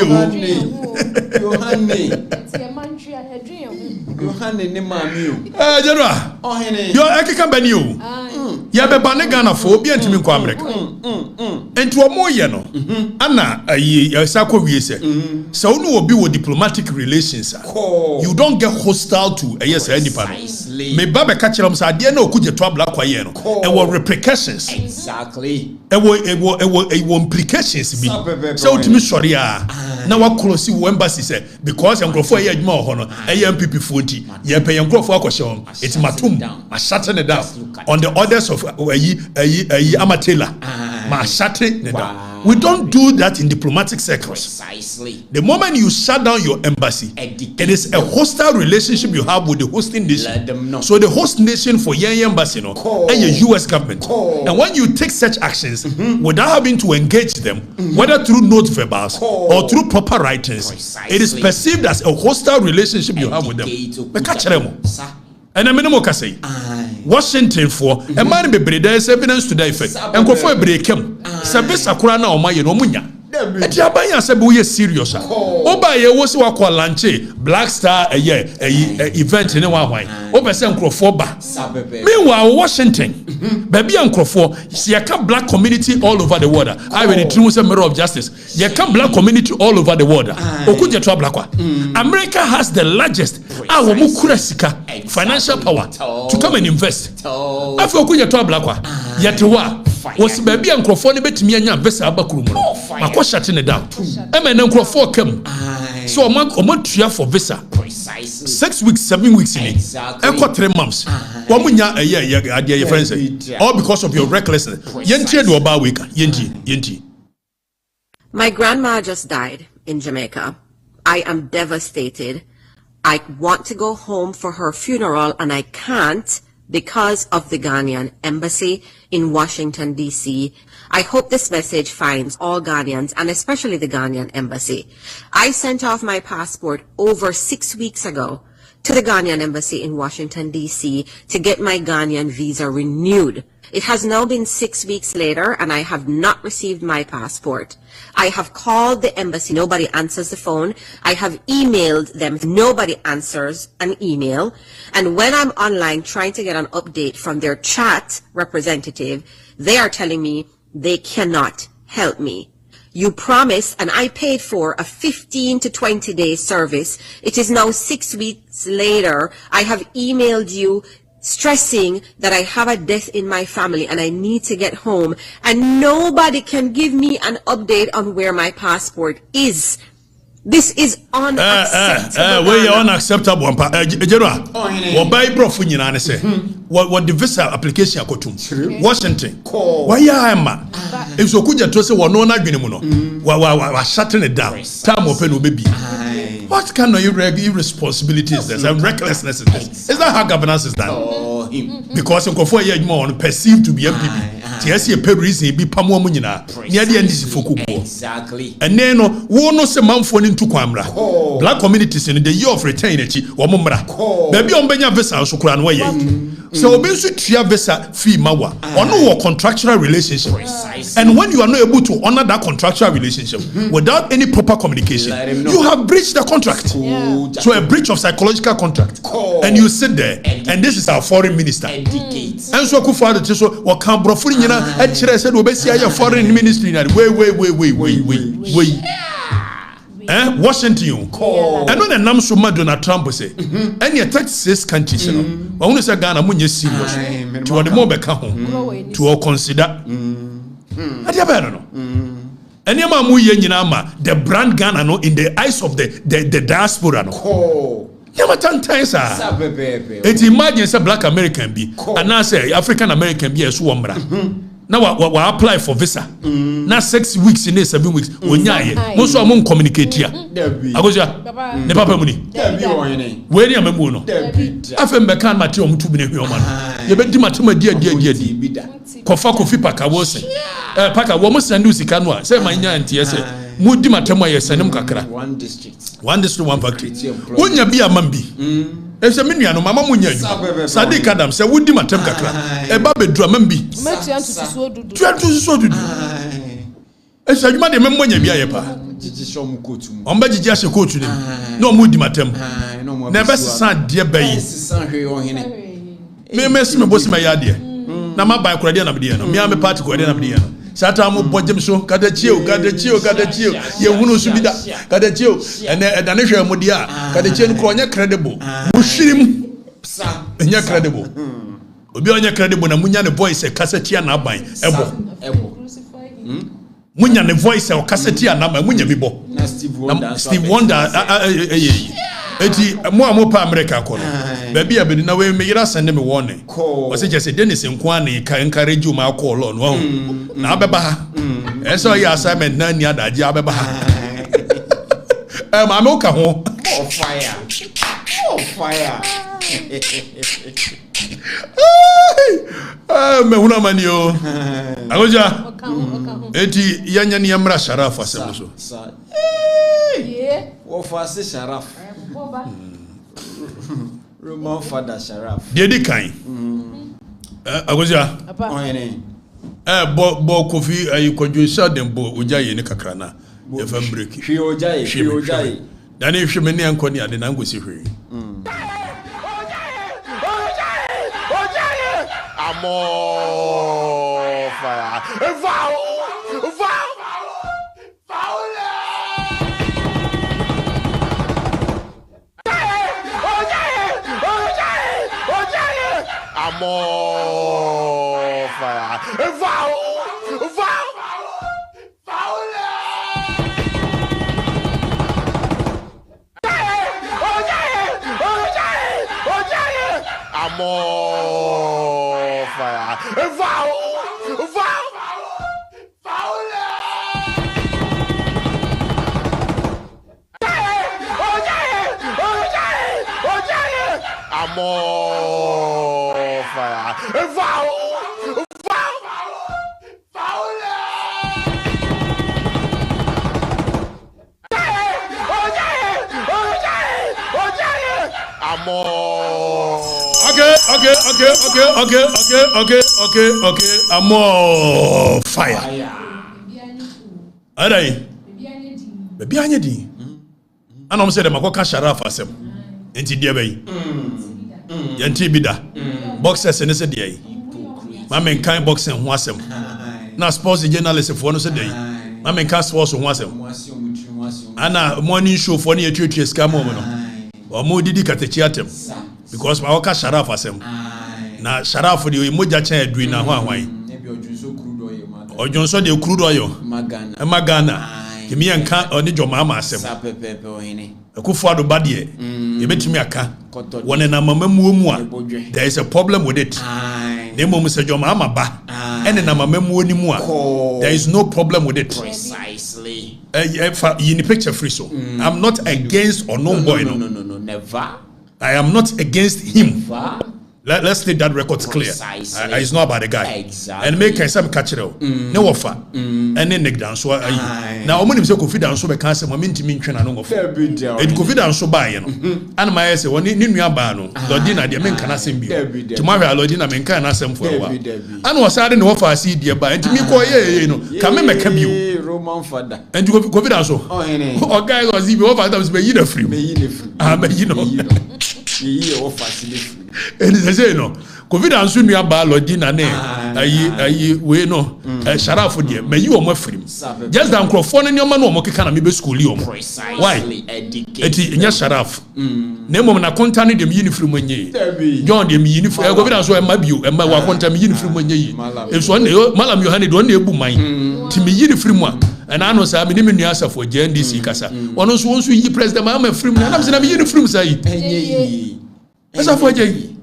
Yohane ne mami o general ohene yo ekeka bani o ya be ba ne Ghana fo obi antimi nko America enti omo ye no ana ya sako wie se so no obi wo diplomatic relations you don't get hostile to yes anybody me ba be ka kiram sa de na okuje to abla kwaye no e wo repercussions exactly e wo implications bi so ultimate sorry na wa close wo embassy say because engrofo ye adwuma ho no MPP 40 ye pay engrofo akoshe it's matum I shut it down on the orders of Amatela ma shut it down. We don't do that in diplomatic circles. Precisely. The moment you shut down your embassy, it is a hostile relationship you have with the hosting nation. Let them know. So the host nation for your embassy, and your US government. And when you take such actions without having to engage them, whether through note verbals or through proper writings, it is perceived as a hostile relationship you have with them. And I mean, what say? Washington for a man be there is evidence to that effect. And go for a break him. Service Akurana or my Nomunya. And Jabaya said, we are serious. Oba, ye was what called Lanche, Black Star, a event in a while. Oba Sankro for ba. Meanwhile, Washington, baby Uncle for, see a black community all over the world. I will introduce a mirror of justice. You can black community all over the world. Okuja to black. America has the largest financial power to come and invest. After Okuja to black. Yet was baby Uncle for the bet me and Vesa Abakurumo. Shutting it down. Uncle for come. So a month for visa. 6 weeks, 7 weeks in it. Exactly. 3 months. All because of your recklessness. My grandma just died in Jamaica. I am devastated. I want to go home for her funeral and I can't because of the Ghanaian embassy in Washington, D.C. I hope this message finds all Ghanaians and especially the Ghanaian embassy. I sent off my passport over 6 weeks ago to the Ghanaian embassy in Washington, D.C. to get my Ghanaian visa renewed. It has now been 6 weeks later and I have not received my passport. I have called the embassy, nobody answers the phone. I have emailed them, nobody answers an email. And when I'm online trying to get an update from their chat representative, they are telling me they cannot help me. You promised, and I paid for a 15 to 20 day service. It is now 6 weeks later. I have emailed you stressing that I have a death in my family and I need to get home, and nobody can give me an update on where my passport is. This is unacceptable. Where you unacceptable. General, what by bro say? What the visa application akotum? Washington. Why ya ma? If so kuja to say we no na dwene mu no. We shutting it down. Time open baby. What kind of irresponsibility is this and recklessness is this? Is that how governance is done? Because in Kofo ye more perceived to be MPP. Tiasi a reason be pamo munyina. Near the end is foku. Exactly. And then wo no se manfo ni ntu kwamra. Black communities in the year of return echi wo momra. Baby on benya visa so kura no ye. So obi so tua visa fee mawa. Ono wo contractual relationship. And when you are not able to honor that contractual relationship without any proper communication, you have breached the contract. Yeah. So a breach of psychological contract. And you sit there and this is our foreign minister. And so Kufuor so what can brofuri nyina e kire said we be see your foreign ministry na wait. Washington. And when the name so mad Donald Trump say, and you attack 6 countries, you know. But when you say Ghana, munye serious. To the more beka home, to all consider. I don't know. And yama mu ye nyina ma the brand Ghana no in the eyes of the diaspora no. Yama tantan sa. It imagine say black American be, and now say African American be so womra. Now we apply for visa. Now 6 weeks in 7 weeks. Onyaye. Most of them communicate here. Agoja. Ne papa muni. Where you membu no? Afem be kan mate om tubine hwe omano. Ye be di matema dia. Kofa kofi paka wo se. Paka wo mo send usika no a. Say manya antie se. Mu di matema ye senem kakra. One district, one factory. Wonya bi amambi. Ese menua no mama munya adu. Sadiq Adam say wudi matem kakra. Eba bedru amambi. Tuantu so dudu. Ese adwuma de memmonya bi ayepa. Jijishom kotu. Omba jiji ase kotu ne. No mudi matem. Na be sesan de bayi. Sesan hwe ohene. Me me bosi ma ya de. Na ma ban kura de na be no. Me am party kura de na be no. Sata mo bojem so kadachio ye hunu so bida kadachio ene na hwe mo dia kadachio no kro nya credible mo hwirim sa nya credible obi onya credible na munya ne voice kasetia na aban ebo munya ne voice o kasetia na aban munya bibo na Steve Wonder eti mo pa America ko no ba bia be na we me yira send me warning o se je se Dennis nkwa na ka encourage you ma call on no na abeba ha eso ya assignment na ni adaje abeba ha ma me ka ho fire me huna mani o Ogya eti yanya ni amra Sharaf asem so wo fase Sharaf Roman father Sharaf de di kan Ogya ohene bo kofi ayi kwadwo sha dem bo Ogya ye ni kakra na e fa break hwe Ogya dan e hwe me ne anko ni ade na ngosi hwe Amor fire. Foul. Amor fire. Foul. Amor fire. Foul. Amor fire. Foul. Okay. Amor fire. Alright. Baby anyedi. Ana mo say dem akoka Sharaf asem. Enti dia bayi. Yanti bida. Boxers ne se dia yi. Ma men kan boxing ho asem. Na sports journalist fo no se dia yi. Ma men kan sports ho asem. Ana morning show fo ne yetwetwe scam mo no. O mo didi katechi atem. Because ma akoka Sharaf asem. Na Sharaf de moja cha adui na ho ahwan. Ojonso de crude oil. Magana. Kimi yanka oni Mahama asem. Akufo ba de e betimi aka wona na mamamuo mu a there is a problem with it. Na mom se Mahama ba ene na mamamuo ni mu a there is no problem with it. Precisely. You need picture free so. I'm not against or no boy no. No, never. I am not against him. Never. Let's take that record clear. It's not about the guy. Exactly. And make some catch it out. No offer. And then neck down. So now, when you say confidence, so be cancel. My minty min train no offer. It confidence so buy you know. And my say when you buy no. Lordina the men can assemble. Tomorrow Lordina men can assemble for a while. And was I no offer see dear buy. And to me call you know. Come make a you. Roman father. And to confidence so. Oh guys was even offer that was be you free. But you know. Ye offer free. And they say no. Confidence you buy Lordina ne. Ayi we no. Sharaf dear. May you almost free. Just down crofone in your man no mo keka me be school you. Why? Eti nya Sharaf. Na mom na kontane dem uniform enye. John dem uniform. Confidence so e ma bio e ma wa kontane uniform enye yi. E so na malam Yohane do na ebu man. Ti me uniform a and I know say me ni asa for JNDC kasa. Ono so won so yi president Mahama free na am say na me uniform say. Enye yi. Esa for je.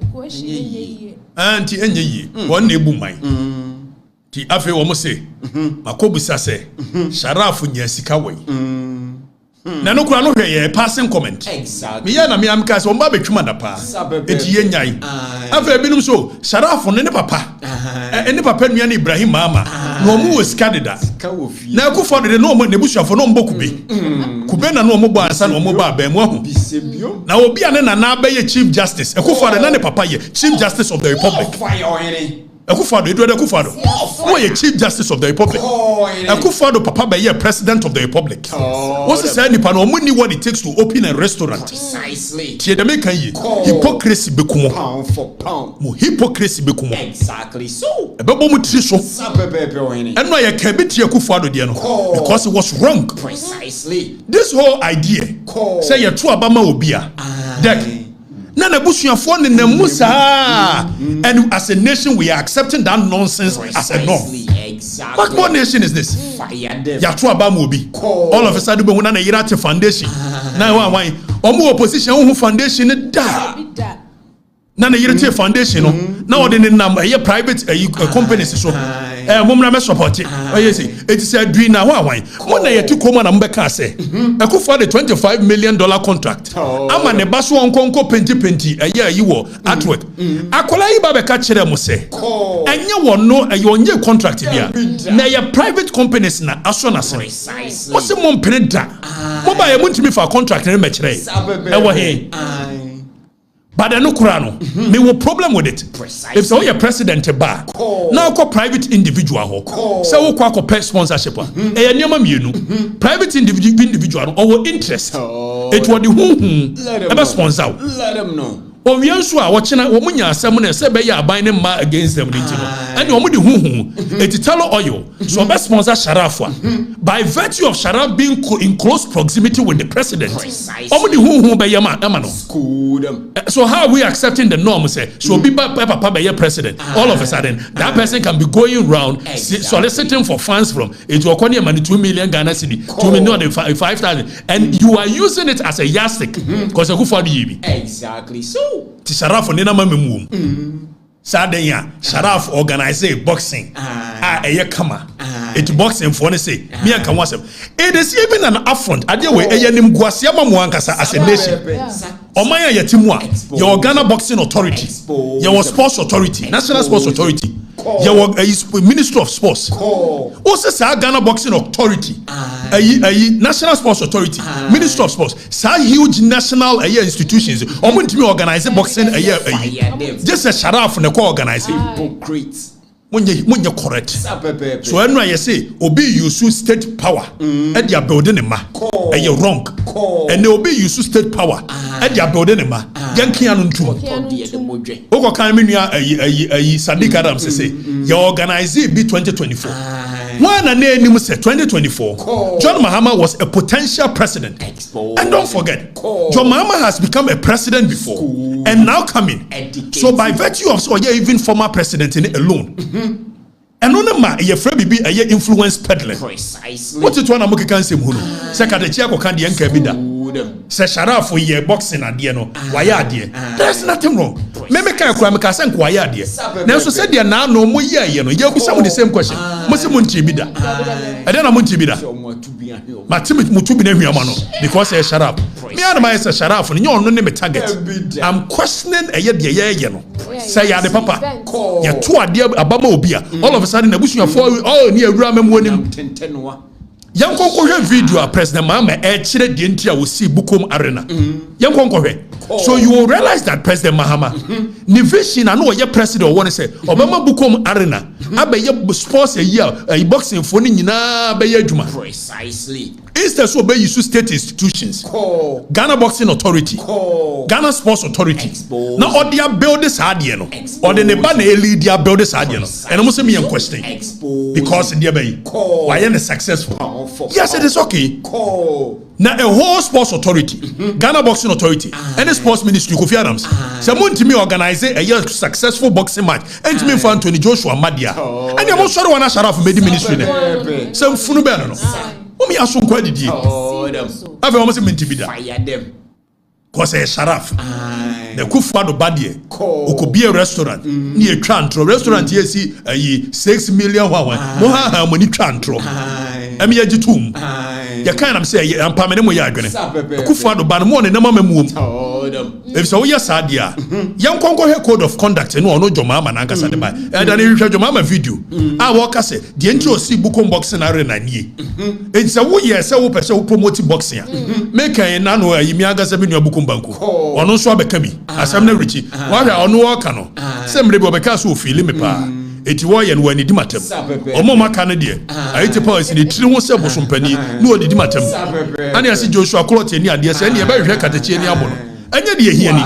Anti enye yi. Won na ebu man. Ti afi wo mo say makobusa say Sharaf nya sika wai. Na no kura no hwe ye passing comment. Exactly. Me ya na me am ka say on ba betwuma da pa. Eti ye nyai. Afa binum so Sharaf ne papa. Ene papa nua na Ibrahim Mahama. No mu sika deda. Na ku for de no mo ne busuafo no mbo kube. Kube na no mo bo ansa no mo ba ba mu ahu. Na obi ane na ba ye Chief Justice. E ku for de na ne papa ye Chief Justice of the Republic. Akufado Edward Akufado who is Chief Justice of the Republic. Akufado papa be President of the Republic. What's the say nipa no money what it takes to open a restaurant. Precisely. Tie dem kan yi hypocrisy be kumo. Pound for pound. Mo hypocrisy be kumo. Exactly so. E be bo mu tiri so. And no ye can be tie Akufado de no because it was wrong. Precisely. This whole idea say you true abama obi a. Dek Nana busuafo ne namusa and as a nation we are accepting that nonsense as a norm. Exactly. What nation is this? Fire them. Yatu Abamobi. All of a sudden, we want to Irate Foundation. Now, why? Omo opposition who foundation da. Na na Irate Foundation no. Now the number here private companies so. Mumra me support it. Oh yes, it is a dream now. Why? One day you come and mbeka say. I could for the $25 million contract. I'm an ebasu onkonko penti. A year you were at work. Akola iba beka chere mo say. Enye won no you onye contract bia. Na your private companies na aso na say. What's the mom penenta? Moba ye muntimi for contract na me chere. E wo he. But I no kurano. Me will problem with it. If so your president ba. Now call private individual ho. So we call pay sponsorship. E nyama mienu. Private individual or interest. It was the who sponsor. Let them know. O we nso a watching omunya asem na se be ya ban ne ma against them nti no. And omu de hu it tell oil. So be sponsor Sharaf by virtue of Sharaf being in close proximity with the president. Omu de hu be ya no. School them. So how are we accepting the norm say so be papa be president all of a sudden that person can be going around soliciting for funds from it will cost money 2 million Ghana cedi 2 million 5,000 and you are using it as a yardstick because who for the exactly so ti Sharaf ni na mamemu saden ya Sharaf organize boxing eye kama it boxing for ne say me an kan wasem it is even an affront ade we eyanim guase amamo ankasa as a nation omanya yetimu a your Ghana boxing authority your sports authority national sports authority your ministry of sports also say Ghana boxing authority national sports authority ministry of sports say huge national institutions omuntimi organize boxing just a Sharaf na ko organize hypocrites Munye correct. So when I say obi use state power and they are building a ma and you're wrong. And they obi use state power and they are building a ma. Yanki anuntu. Oko kanminia Sadiq Adams say you organize it be 2024. One and name say 2024. John Mahama was a potential president. And don't forget, John Mahama has become a president before and now coming. So by virtue of so even former president in it alone. And no ma ye free be a influence peddler. Precisely. What it one amuke kan sem hu no. Secretary ko kan de enka bi da. Se Sharaf ye boxing ade no. Why ade? There's nothing wrong. Me kan kura me ka sen ko why ade. Na so said na no mo ye no. Ye bi some the same question. Mo se mo nti bi da. Ade na mo nti bi da. Ma timi mutu bi na hwiama no because e Sharaf. Me and my say Sharaf no nye no me target. I'm questioning eye de ye no. Say ya de papa. Ya to ade abama obi a. All of a sudden abusuafo oh ni awura mamu anim yankonkohwe video a president Mahama e kire de ntia wo si Bukom Arena yankonkohwe so you will realize that president Mahama ni vision and ye president won say obama Bukom Arena abaye sports a boxing for ni nyina abaye adwuma precisely instead so be use state institutions Ghana Boxing Authority Ghana Sports Authority now all their build this ade no or the neba na lead their build this ade no and almost me in question because in there why are successful yes it is okay now a whole sports authority Ghana Boxing Authority and the sports ministry Kofi Adams say montimi organize a successful boxing match and me for Anthony Joshua Madia and you must sure one Sharaf made ministry there some funu be no Omi aso kwa didi. Ave omo se mentibida. Fire them. Cause Sharaf. The Kufado badie. Okobi a restaurant. Ni etwa ntro restaurant yesi 6 million wa. Mo ha money twa ntro. Emi agitum. Ya kan am say ampa me ne mo ya adwene. Kufado ba no mo ne nama mamuom. If so ya sadia. Yan konko he code of conduct no ono Jomama na nkasa de ba. E da ne hwehwe Jomama video. A wo ka se de enti o si Bukom Boxing Arena nie. Enti se wo ye se wo pese wo promote boxing. Make an na no ayimi agasa bi no Bukom banku. Ono so abeka bi. Asam na richi. Wa hwa ono wo ka no. Se mre bi obeka so feel me pa. Eti wo ye no wani di matem. Omo maka no de. Ayite policy ni tiri ho se bosompani no odi di matem. Ani ase Joshua Clotte ni ade se ne ye ba hwehwe Okatakyie ni abo no. Anya de ehia ni.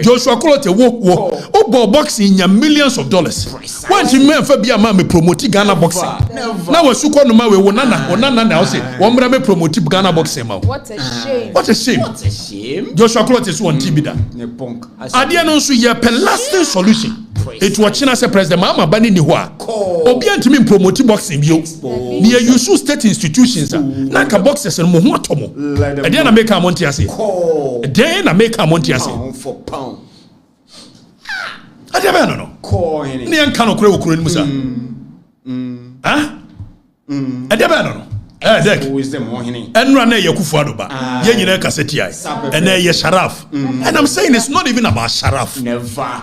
Joshua Clotte wo obo boxing nya millions of dollars. Want me fa bia ma me promote Ghana boxing. Na wasu ko no ma we wonana na say wo mra me promote Ghana boxing ma. What a shame. What a shame. What a shame. Joshua Clotte is one tibida. Ne punk. Ade no so ye per lasting solution. It watching as a president Mahama bani ni hwa. Obi antimi promote boxing bio. Ni you state institutions na ka boxers no mo ho atomo. E dey na make am monte ase. E dey na make am monte ase. Pound for pound. Ade ba no. Ni en kan okure okure ni musa. Ade ba no. Dek. Enra na ye Kufuado ba. Ye nyina kaseti ai. And ye Sharaf. And I'm saying it's not even about Sharaf. Never.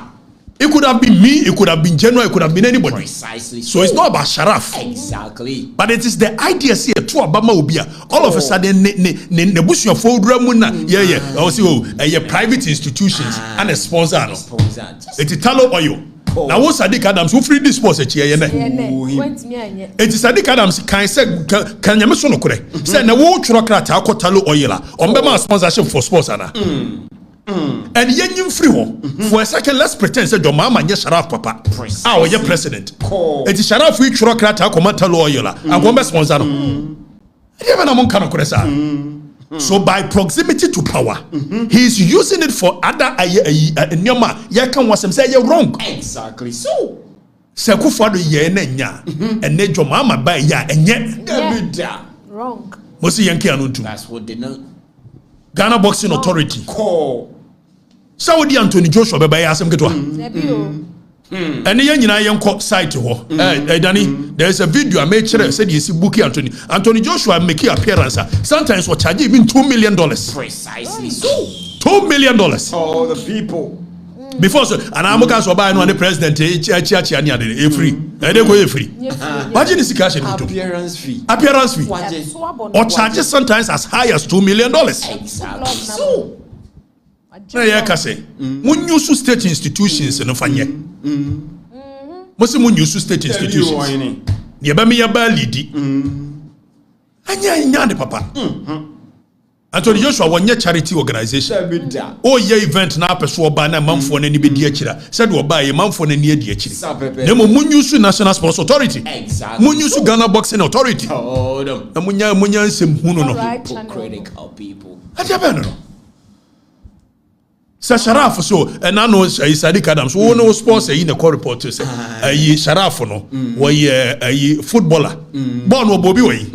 It could have been me, it could have been General, it could have been anybody. Precisely. So it's not about Sharaf. Exactly. But it is the idea see to Obama Obia. All of a sudden ne bush your fold ramuna. Yeah. Also private institutions and a sponsor. It is Talo Oil. Now what Sadiq Adams who free this sponsor here. It is Sadiq Adams can say can you mention okure. Say na wo churokrata akotalo oil on be sponsorship for sports ana. And yen free one for a second. Let's pretend say your mama nye Sharaf papa. Ah, your president. It is Sharaf free churokrata akomantalo oil and go be sponsor no. Even among kind of kuresa. So by proximity to power, he is using it for other nyoma. Ya kan wasem say you wrong. Exactly. So say Kufuado ye na nya ene jo mama ba ya enye Wrong. Mosi yenke anuntu. That's what they know. Ghana Boxing Authority. Saudi Anthony Joshua be ya asem ketwa. And yen nyina yenko site ho. Danny, there is a video I made sure said you see Buki Anthony Joshua make appearance. Sometimes what charge even $2 million. Precisely. So $2 million. All the people. Before so, and I'm going to buy the president. Free. They go free. Imagine this cash appearance fee. Appearance fee. Or charges sometimes as high as $2 million. Exactly. So. Na say mun use state institutions no fanye. Most mun use state institutions. Ye ba me ya ba lidi. Anya de papa. Anthony Joshua wonye charity organization. Oh ye event na apeso oba na manfo na ni be di akira. Said oba ye manfo na ni adi akiri. Nemo mun use National Sports Authority. Exactly. Mun use Ghana Boxing Authority. Oh, na munya nsem hunu no. Critical people. Aja no. Sharaf so and I know Sadiq Adams who no sports in the core reporter say Sharaf no we a footballer born wo Bobby way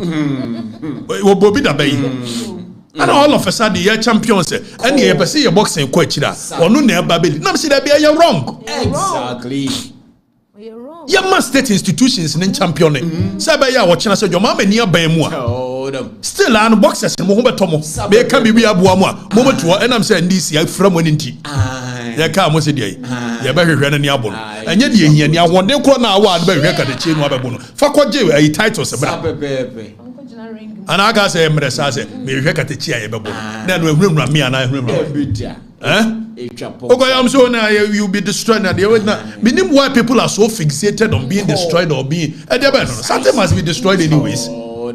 wo Bobby da bay and all of a sudden you champions and you be say your boxing coach da onu na eba be na say that be you wrong. Exactly. You're wrong. Your state institutions in championing say be ya watching say your mama ni aban mu a still an boxers mo ho beto mo be ka bibi aboa mo a mo beto enam say ndc afra mo nti ya ka mo se dey ya be hwehwe na ni abo no enye de ehia ni awonde kro na awa de be hwehwe ka de chi no abebo no fa kwaje ayi titles bra ana aga say emre sa say me hwehwe ka te chi ayi bebo na no ehwura me ana ehwura okay, I'm so now you'll be destroyed. Now, meaning why people are so fixated on being destroyed or being. Something must be destroyed anyways.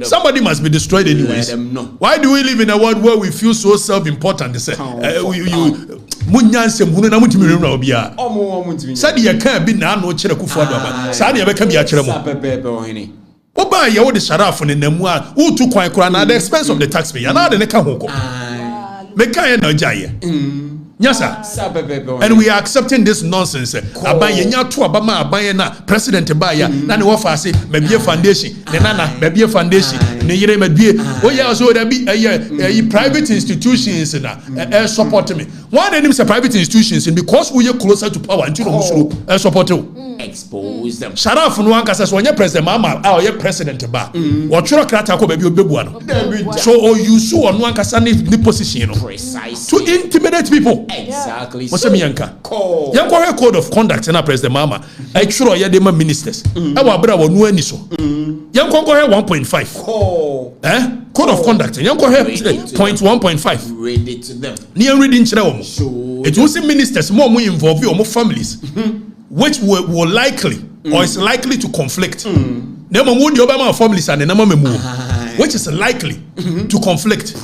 Somebody must be destroyed anyways. Why do we live in a world where we feel so self-important? They say, Sadi ya can be na no chere Kufuado. Sadi ya beka bi akere mo. Oba ya wo de Sharaf ne namu a wo tu kwan kura na at the expense of the taxpayer. Na de ne ka ho ko. Meka ya na jaye. Yes, sir. And we are accepting this nonsense. Abaye nya to abama abaye na president baya na ne wo fa se mabie foundation ne nana mabie foundation ne yire mabie o ya so da bi private institutions na support me. Why they name say private institutions because we are closer to power until no musuru support you. Expose them. Sharaf no anka say so onye president mama a oye president ba. Wo tworo krata ko ba bi obebu ano. So you so ono anka say ni position no. To intimidate people. Exactly. What's Yanka? Yanko code of conduct na president mama. I sure ya dem ministers. E wa bra wo no ani so. Yanko go 1.5. Code of conduct. Yanko point 1.5. Read it to them. Ni reading chira wo mo. It was ministers more involve your families. Which will likely or is likely to conflict. Nemo mo di obama families and nemo memu. Which is likely to conflict.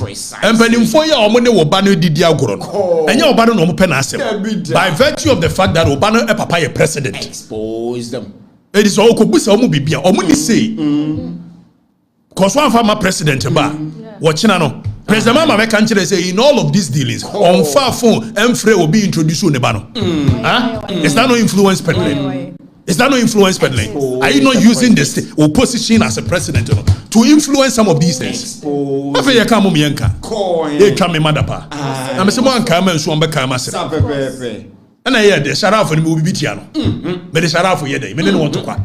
And penimfo ya omo ne wo ba no didi agoro no. Enye oba no mo pe na asem. By virtue of the fact that oba no e papa ye president. Expose them. It is all kobusa omo bibia. Omo ni say. Cause one former president ba. Watchina no. President Mahama make country say in all of these dealings on far phone Mfre will be introduced to Nebano. Is that no influence peddling? Is that no influence peddling? Are you not using the state or position as a president to influence some of these things? If you come they come madapa. I'm saying come and so be and I hear the sheriff and movie Bitiano. But the sheriff for ye men want to quack.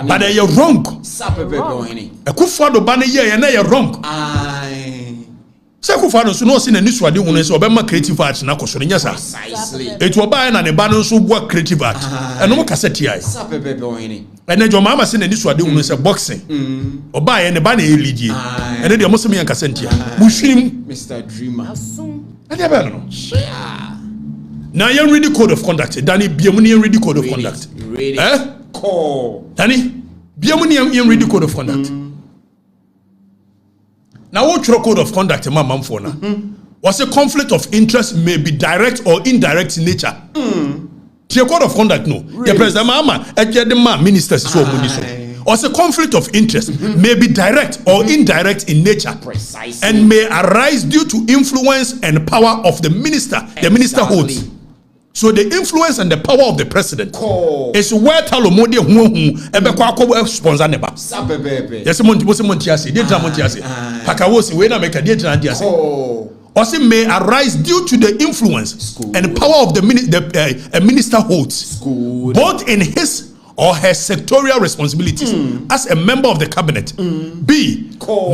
But they are wrong. A Kufado banner ye and they are wrong. Sakufado so no sin and this wadi unes obema creative arts na kosonya sa. It will buy and a banner so work creative art. And no cassette ye. And then your mama sin and this wadi unes boxing. Or buy and a banner eligi. And then the Muslim and Cassentia. Mushim Mr. Dreamer. And they better no. Now you read the code of conduct. Danny, Biamuni read the code of conduct. Danny, Biamuni read the code of conduct. Now what your code of conduct, Mama Mfona? Was a conflict of interest may be direct or indirect in nature. Your code of conduct, no. The president, Mama, the ministers so was a conflict of interest may be direct or indirect in nature. Precisely. And may arise due to influence and power of the minister. The minister holds. So the influence and the power of the president is where Talomodi who sponsor neba. Yes, Montiasi, dear Montiasi. Pakawosi, when I make a dear Jandiasi. Also may arise due to the influence and power of the minister holds, both in his or her sectorial responsibilities as a member of the cabinet. B,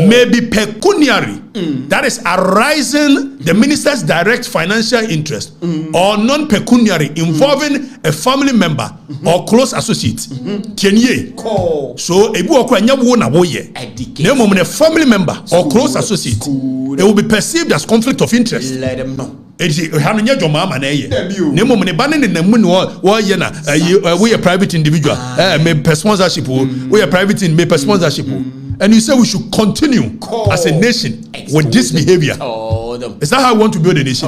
may be pecuniary, that is arising the minister's direct financial interest, or non-pecuniary involving a family member or close associate. So, a family member or close associate, it will be perceived as conflict of interest. Let them know. We a private individual, may per sponsorship, we a private in may per sponsorship, and you say we should continue as a nation with this behavior. Is that how we want to build a nation?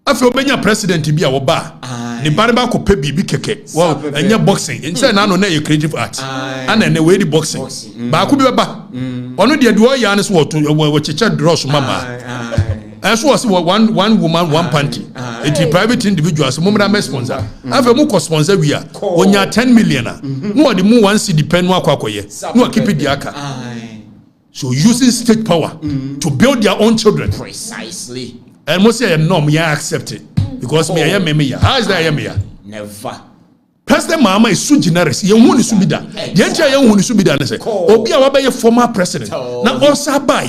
I feel when your president to be our bar, the barba could pay BB keke, well, and your boxing, inside now your creative art, and then the way the boxing. But I could be a bar. One of the Yanis what to what you draws mama. As was one woman, one panty. It's a private individuals, moment sponsor. I have a more sponsor we are. When you are 10 million, no the more one see depend one kwakoye. No keep it the So using state power to build their own children. Precisely. And most say no, me accept it because me I am me. How is that I am here? Never. President Mahama is so generous. You want to be that. The entire young one is to be done. Say, Obi a former president. Now also buy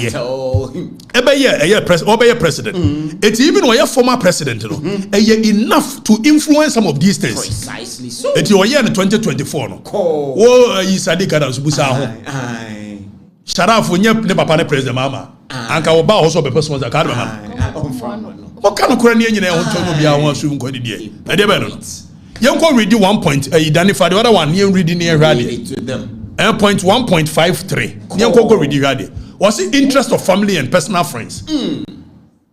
president. It's even when you're former president, enough to influence some of these things. Precisely so. It's your year in 2024. No. Oh, he's a decade. Sharaf when you never president Mahama. Anka oba also be person that card man. What kind of Korean you know to be our soon go dey. I dey no. You can read 1 point. Identify the other one. You reading near rally. Point 1.53. You can go read the rally. Was the interest of family and personal friends?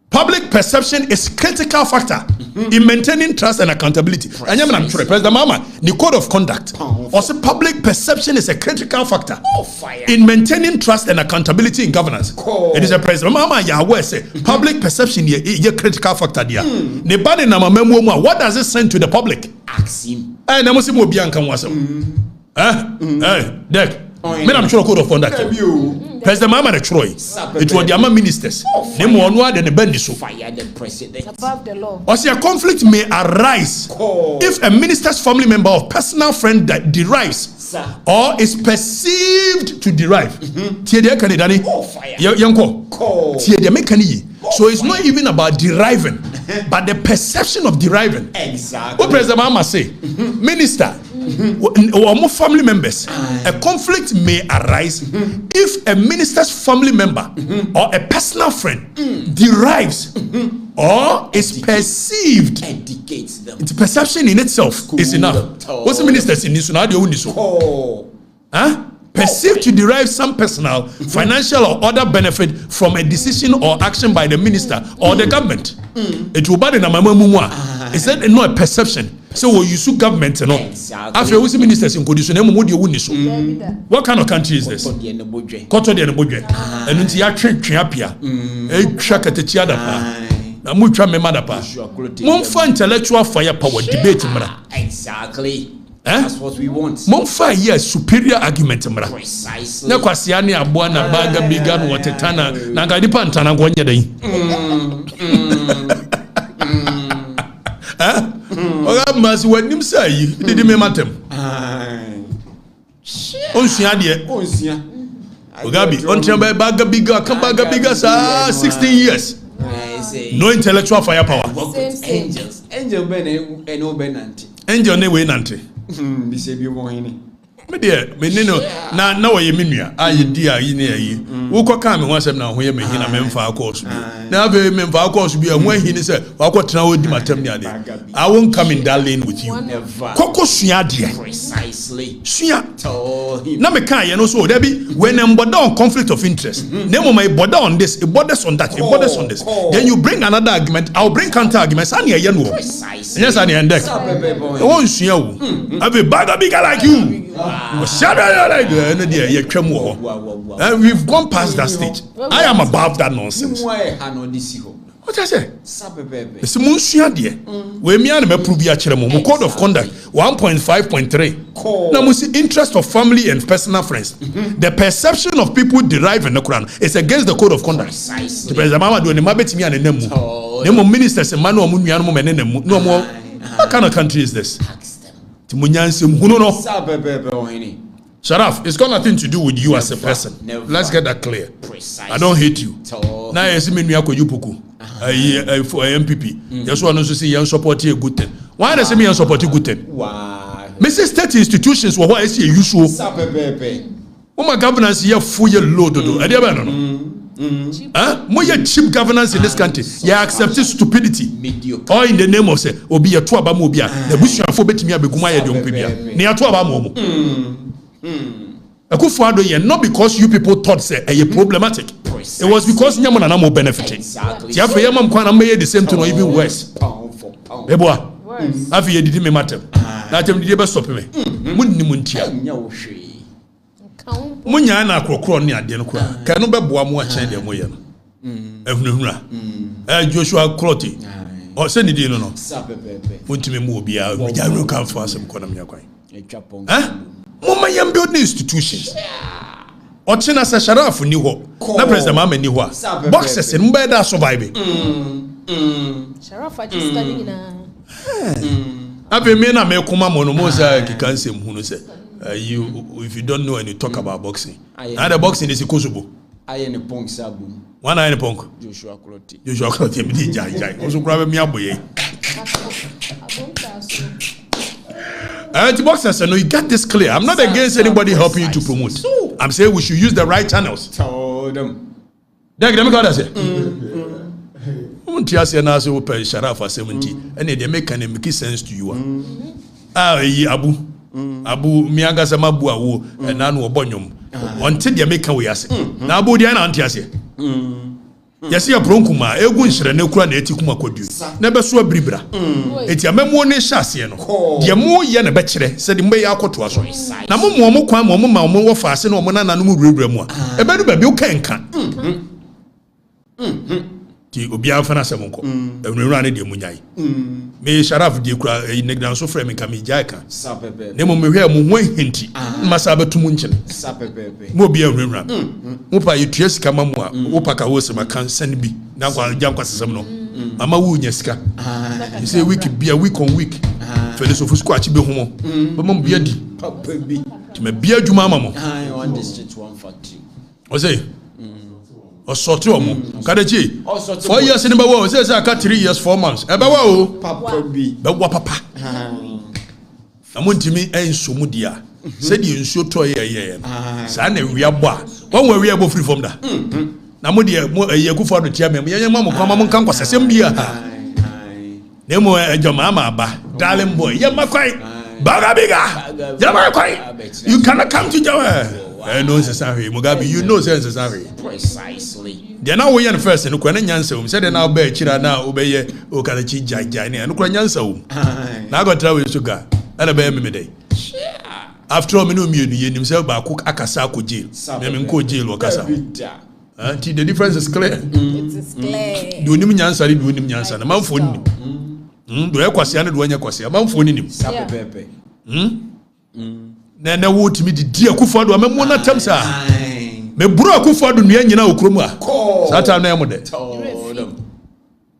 Public perception is critical factor in maintaining trust and accountability. And I'm sure President Mahama, the code of conduct. Also, public perception is a critical factor in maintaining trust and accountability in governance. It is a President Mahama Yahweh say public perception is a critical factor there. What does it send to the public? Ask him. And I'm saying Bianca was Deck. I'm sure code of conduct. President Mahama Troy. It was the ministers. They more than the bendiso. Fire the president. Above the law. Also, a conflict may arise if a minister's family member or personal friend that derives or is perceived to derive. So it's not even about deriving, but the perception of deriving. Exactly. What President Mahama say? Minister or more family members, a conflict may arise if a minister's family member or a personal friend derives or is perceived. Educates them. Its perception in itself is enough. What's the ministers in this? Perceived to derive some personal, financial, or other benefit from a decision or action by the minister or the government. It will be in a mama. Is that not a perception? So we use government no. After we see ministers in Kodiso, name mo de wuni so. What kind of country is this? Koto de nebodwe. And unti ya twe apia. Twa katetia da pa. Na mu twa mema da pa. Mo fa intellectual firepower debate mra. Exactly. That's what we want. Mo fa yes superior argument mra. Precisely. Na kwase ani aboa na baga biga no watetana na ngadi pa ntana ngo nya dan. Oga masi wanim sai didi me matem. Onsia de. Onsia. Ogabi ontia baga biga kan baga biga sa 16 years. No intellectual firepower. Angels. Angel ben and no benanti. Angel ne we nante. Bi se bi mo hini. Me de me no na wo ye menua aye di ayi ne ayi. Wo ko kan me ho asem na ho ye me hina me mfa course bi. Na be me mfa course bi ho hini se wa ko tena wo di matem ne ade. I won't come in that lane with you. Koko sua de. Precisely. Sua. Na me kan ye no so there be when em border on conflict of interest. Name my border on this, it borders on that, it borders on this. Then you bring another argument, I'll bring counter arguments. Ani ye no. Precisely. Yes, ani endek. Won sua wo. Have a bag bigger like you. And we've gone past that stage. I am above that nonsense. What I say? It's Monsieur dear. We me and me prove ya chremo. Code of conduct 1.5.3. Now we see interest of family and personal friends. The perception of people derived in the Quran is against the code of conduct. The president Mahama do ni mabeti mi anenemu. Nemo ministers emanu omu nuanu mo menenemu. No more. What kind of country is this? Sharaf, it's got nothing to do with you as a person. Let's get that clear. I don't hate you. Now you see me nyako yupuku. For MPP. Yes, one also say you support a good thing. Why does me support a good thing? Wow. Mrs. State institutions were what I see usual. My governance here full load. More cheap governance in this country. You accept stupidity. Or in the name of say, Obi a tuaba mobia. The bush and for betimia begumaya dumpibia. Near tuaba momo. Not because you people thought say a problematic. It was because Yaman and Amo benefiting. Tiafa Yamam Kwana made the same to no even worse. Eboa. Afi did me matter. That him did stop me. Munni muntia. Munya na krokro ni ade no kwa ka no beboa mu a chen de moye no ehunhura Joshua Crotty o se ni di no muntimi mu obia ja no kan fa asem kona me yakwan mama yam build institutions o chena se Sharaf ni ho na president Mahama ni ho a boxes no be da survive Sharaf just studying na Abe me na me kuma mono mo sa kikansem hunu se if you don't know and you talk about boxing. And the boxing is a kosobo. I am a punk sabu. One eye in a punk. Joshua Crotty. Joshua Crotty. Also grab me up boy. The boxers no, you get this clear. I'm not against anybody helping you to promote. I'm saying we should use the right channels. Told them. Let me go there say. Untia say na say we pay Sharaf for 70 and they make sense to you. Abu miaga sama bu awo na no obonyom onte de meka we ase na abu de na onte ase yesi ya bronkuma egu nhire ne kura na eti kuma kodu na be so abiribra eti amemu ne hyase no de mo ye na be kire se de mbe ya akoto aso na mo kwan mo ma mo wo fa ase na mo na no mu rurubra mu a e be do ba bi o kenka ti obi afa na semonko enwura ne de munyai me Sharaf de kura negdan so frame nka me jaika ne mo mehwe mo ho hinti masa betum nkyene mo obi enwura mo pa yetua sika mamu a wo paka wo se maka san bi na kwa jankwa sesem no ama wo nya sika you say week on week fele so fusko achi be homo be mo bia di Papa bi ti me bia djuma mamo one district one factory o say o sorti omo kadechi 4 years ni ba wo say aka 3 years 4 months e ba wa o papa bi be wa papa amontimi ensomu dia se di enso to ye sa na wi abo a won wa wi abo free from da na mo de ye ku for do tia me ye ma mo kwa ma mo kan kwasesem bia na mo ejoma ama ba darling boy ye makwai baga biga ye makwai you cannot come to Jawa No necessary. Mugabe, you know say necessary. Precisely. They now we first no kwana nyansa say they now be chira na obeye Okatakyie jai ne no kwana nyansa na go travel sugar na be me dey. After all me no mienu ye nim say ba ko akasa ko jail. Me ko jail okasa. The difference is clear. It is clear. Do nim nyansa do nim nyansa na manfo nim. Do ekwasia na do anya kwasia manfo nim. Sapepepe. Na wo timi di akufo do amemo na tam sa. Me bro akufo do nua nyina okrom a. Satan na emo de.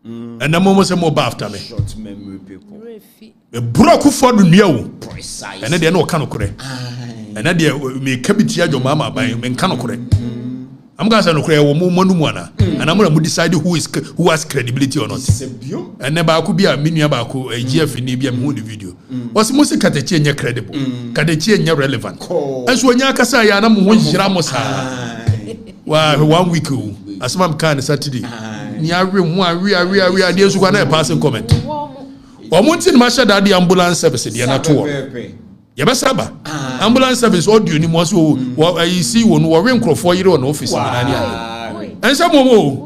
And na mo say mo ba after me. Short memory people. Me bro akufo do nua wo. Precise. And de na o ka no kore. And na de me kabitia jo mama ban me ka no kore. I'm going to say no kore wo mo manu mu ana. And I'm going to decide who has credibility or not. And never could be a mini about a GF in Libya moon video. Was most Okatakyie credible? Okatakyie relevant. And so when Yakasa Yanam won Jiramosa. Why 1 week as mom can Saturday. Near room one we are dears who are passing comment. Or Muntin Masha Daddy ambulance service in the Yabasaba ambulance service audio ni mwasu you see one warren crofo yire on office and some mo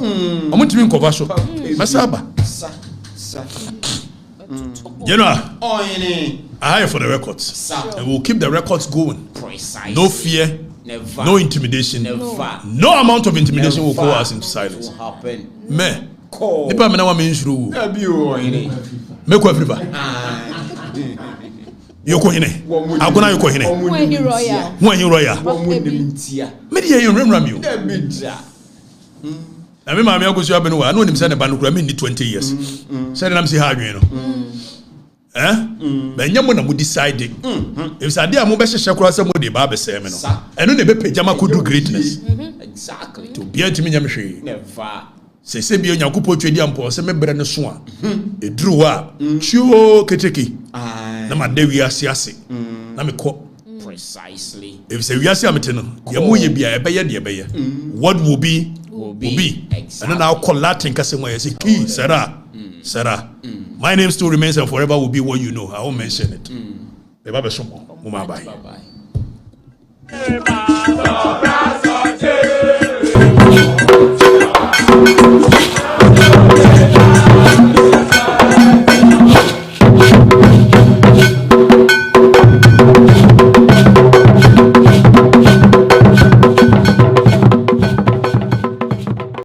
amutimi nkovaso masaba you know I for the records and we'll keep the records going. Precisely. No fear, never. No intimidation, never. No amount of intimidation never. Will go us into silence. Me nipa me na wa me nsuru me ko afriba Yoko hine. Agona yoko hine. When you royal. Medi ye remember you. Na me ma me agosu abenu wa. No nim say ne ba no kura me ni 20 years. Say na me say ha adwen no. Ba nyamo na mo decide. If say dey am be hye kura say mo dey ba be say me no. Eno na be pejama kodu greatness. Exactly. To be antimi nyam hwe. Never. Se bi onyakopo twedi ampo se me bre ne so a. Eduru a. Chuo keteki. Na ma de wiase ase na me ko precisely if say wiase amete no ye mo ye bia e be ye de be ye what will be exactly. And now call Latin kase mo ye say key Sarah my name still remains and forever will be what you know. I won't mention it. Be ba be so mo ma bye bye.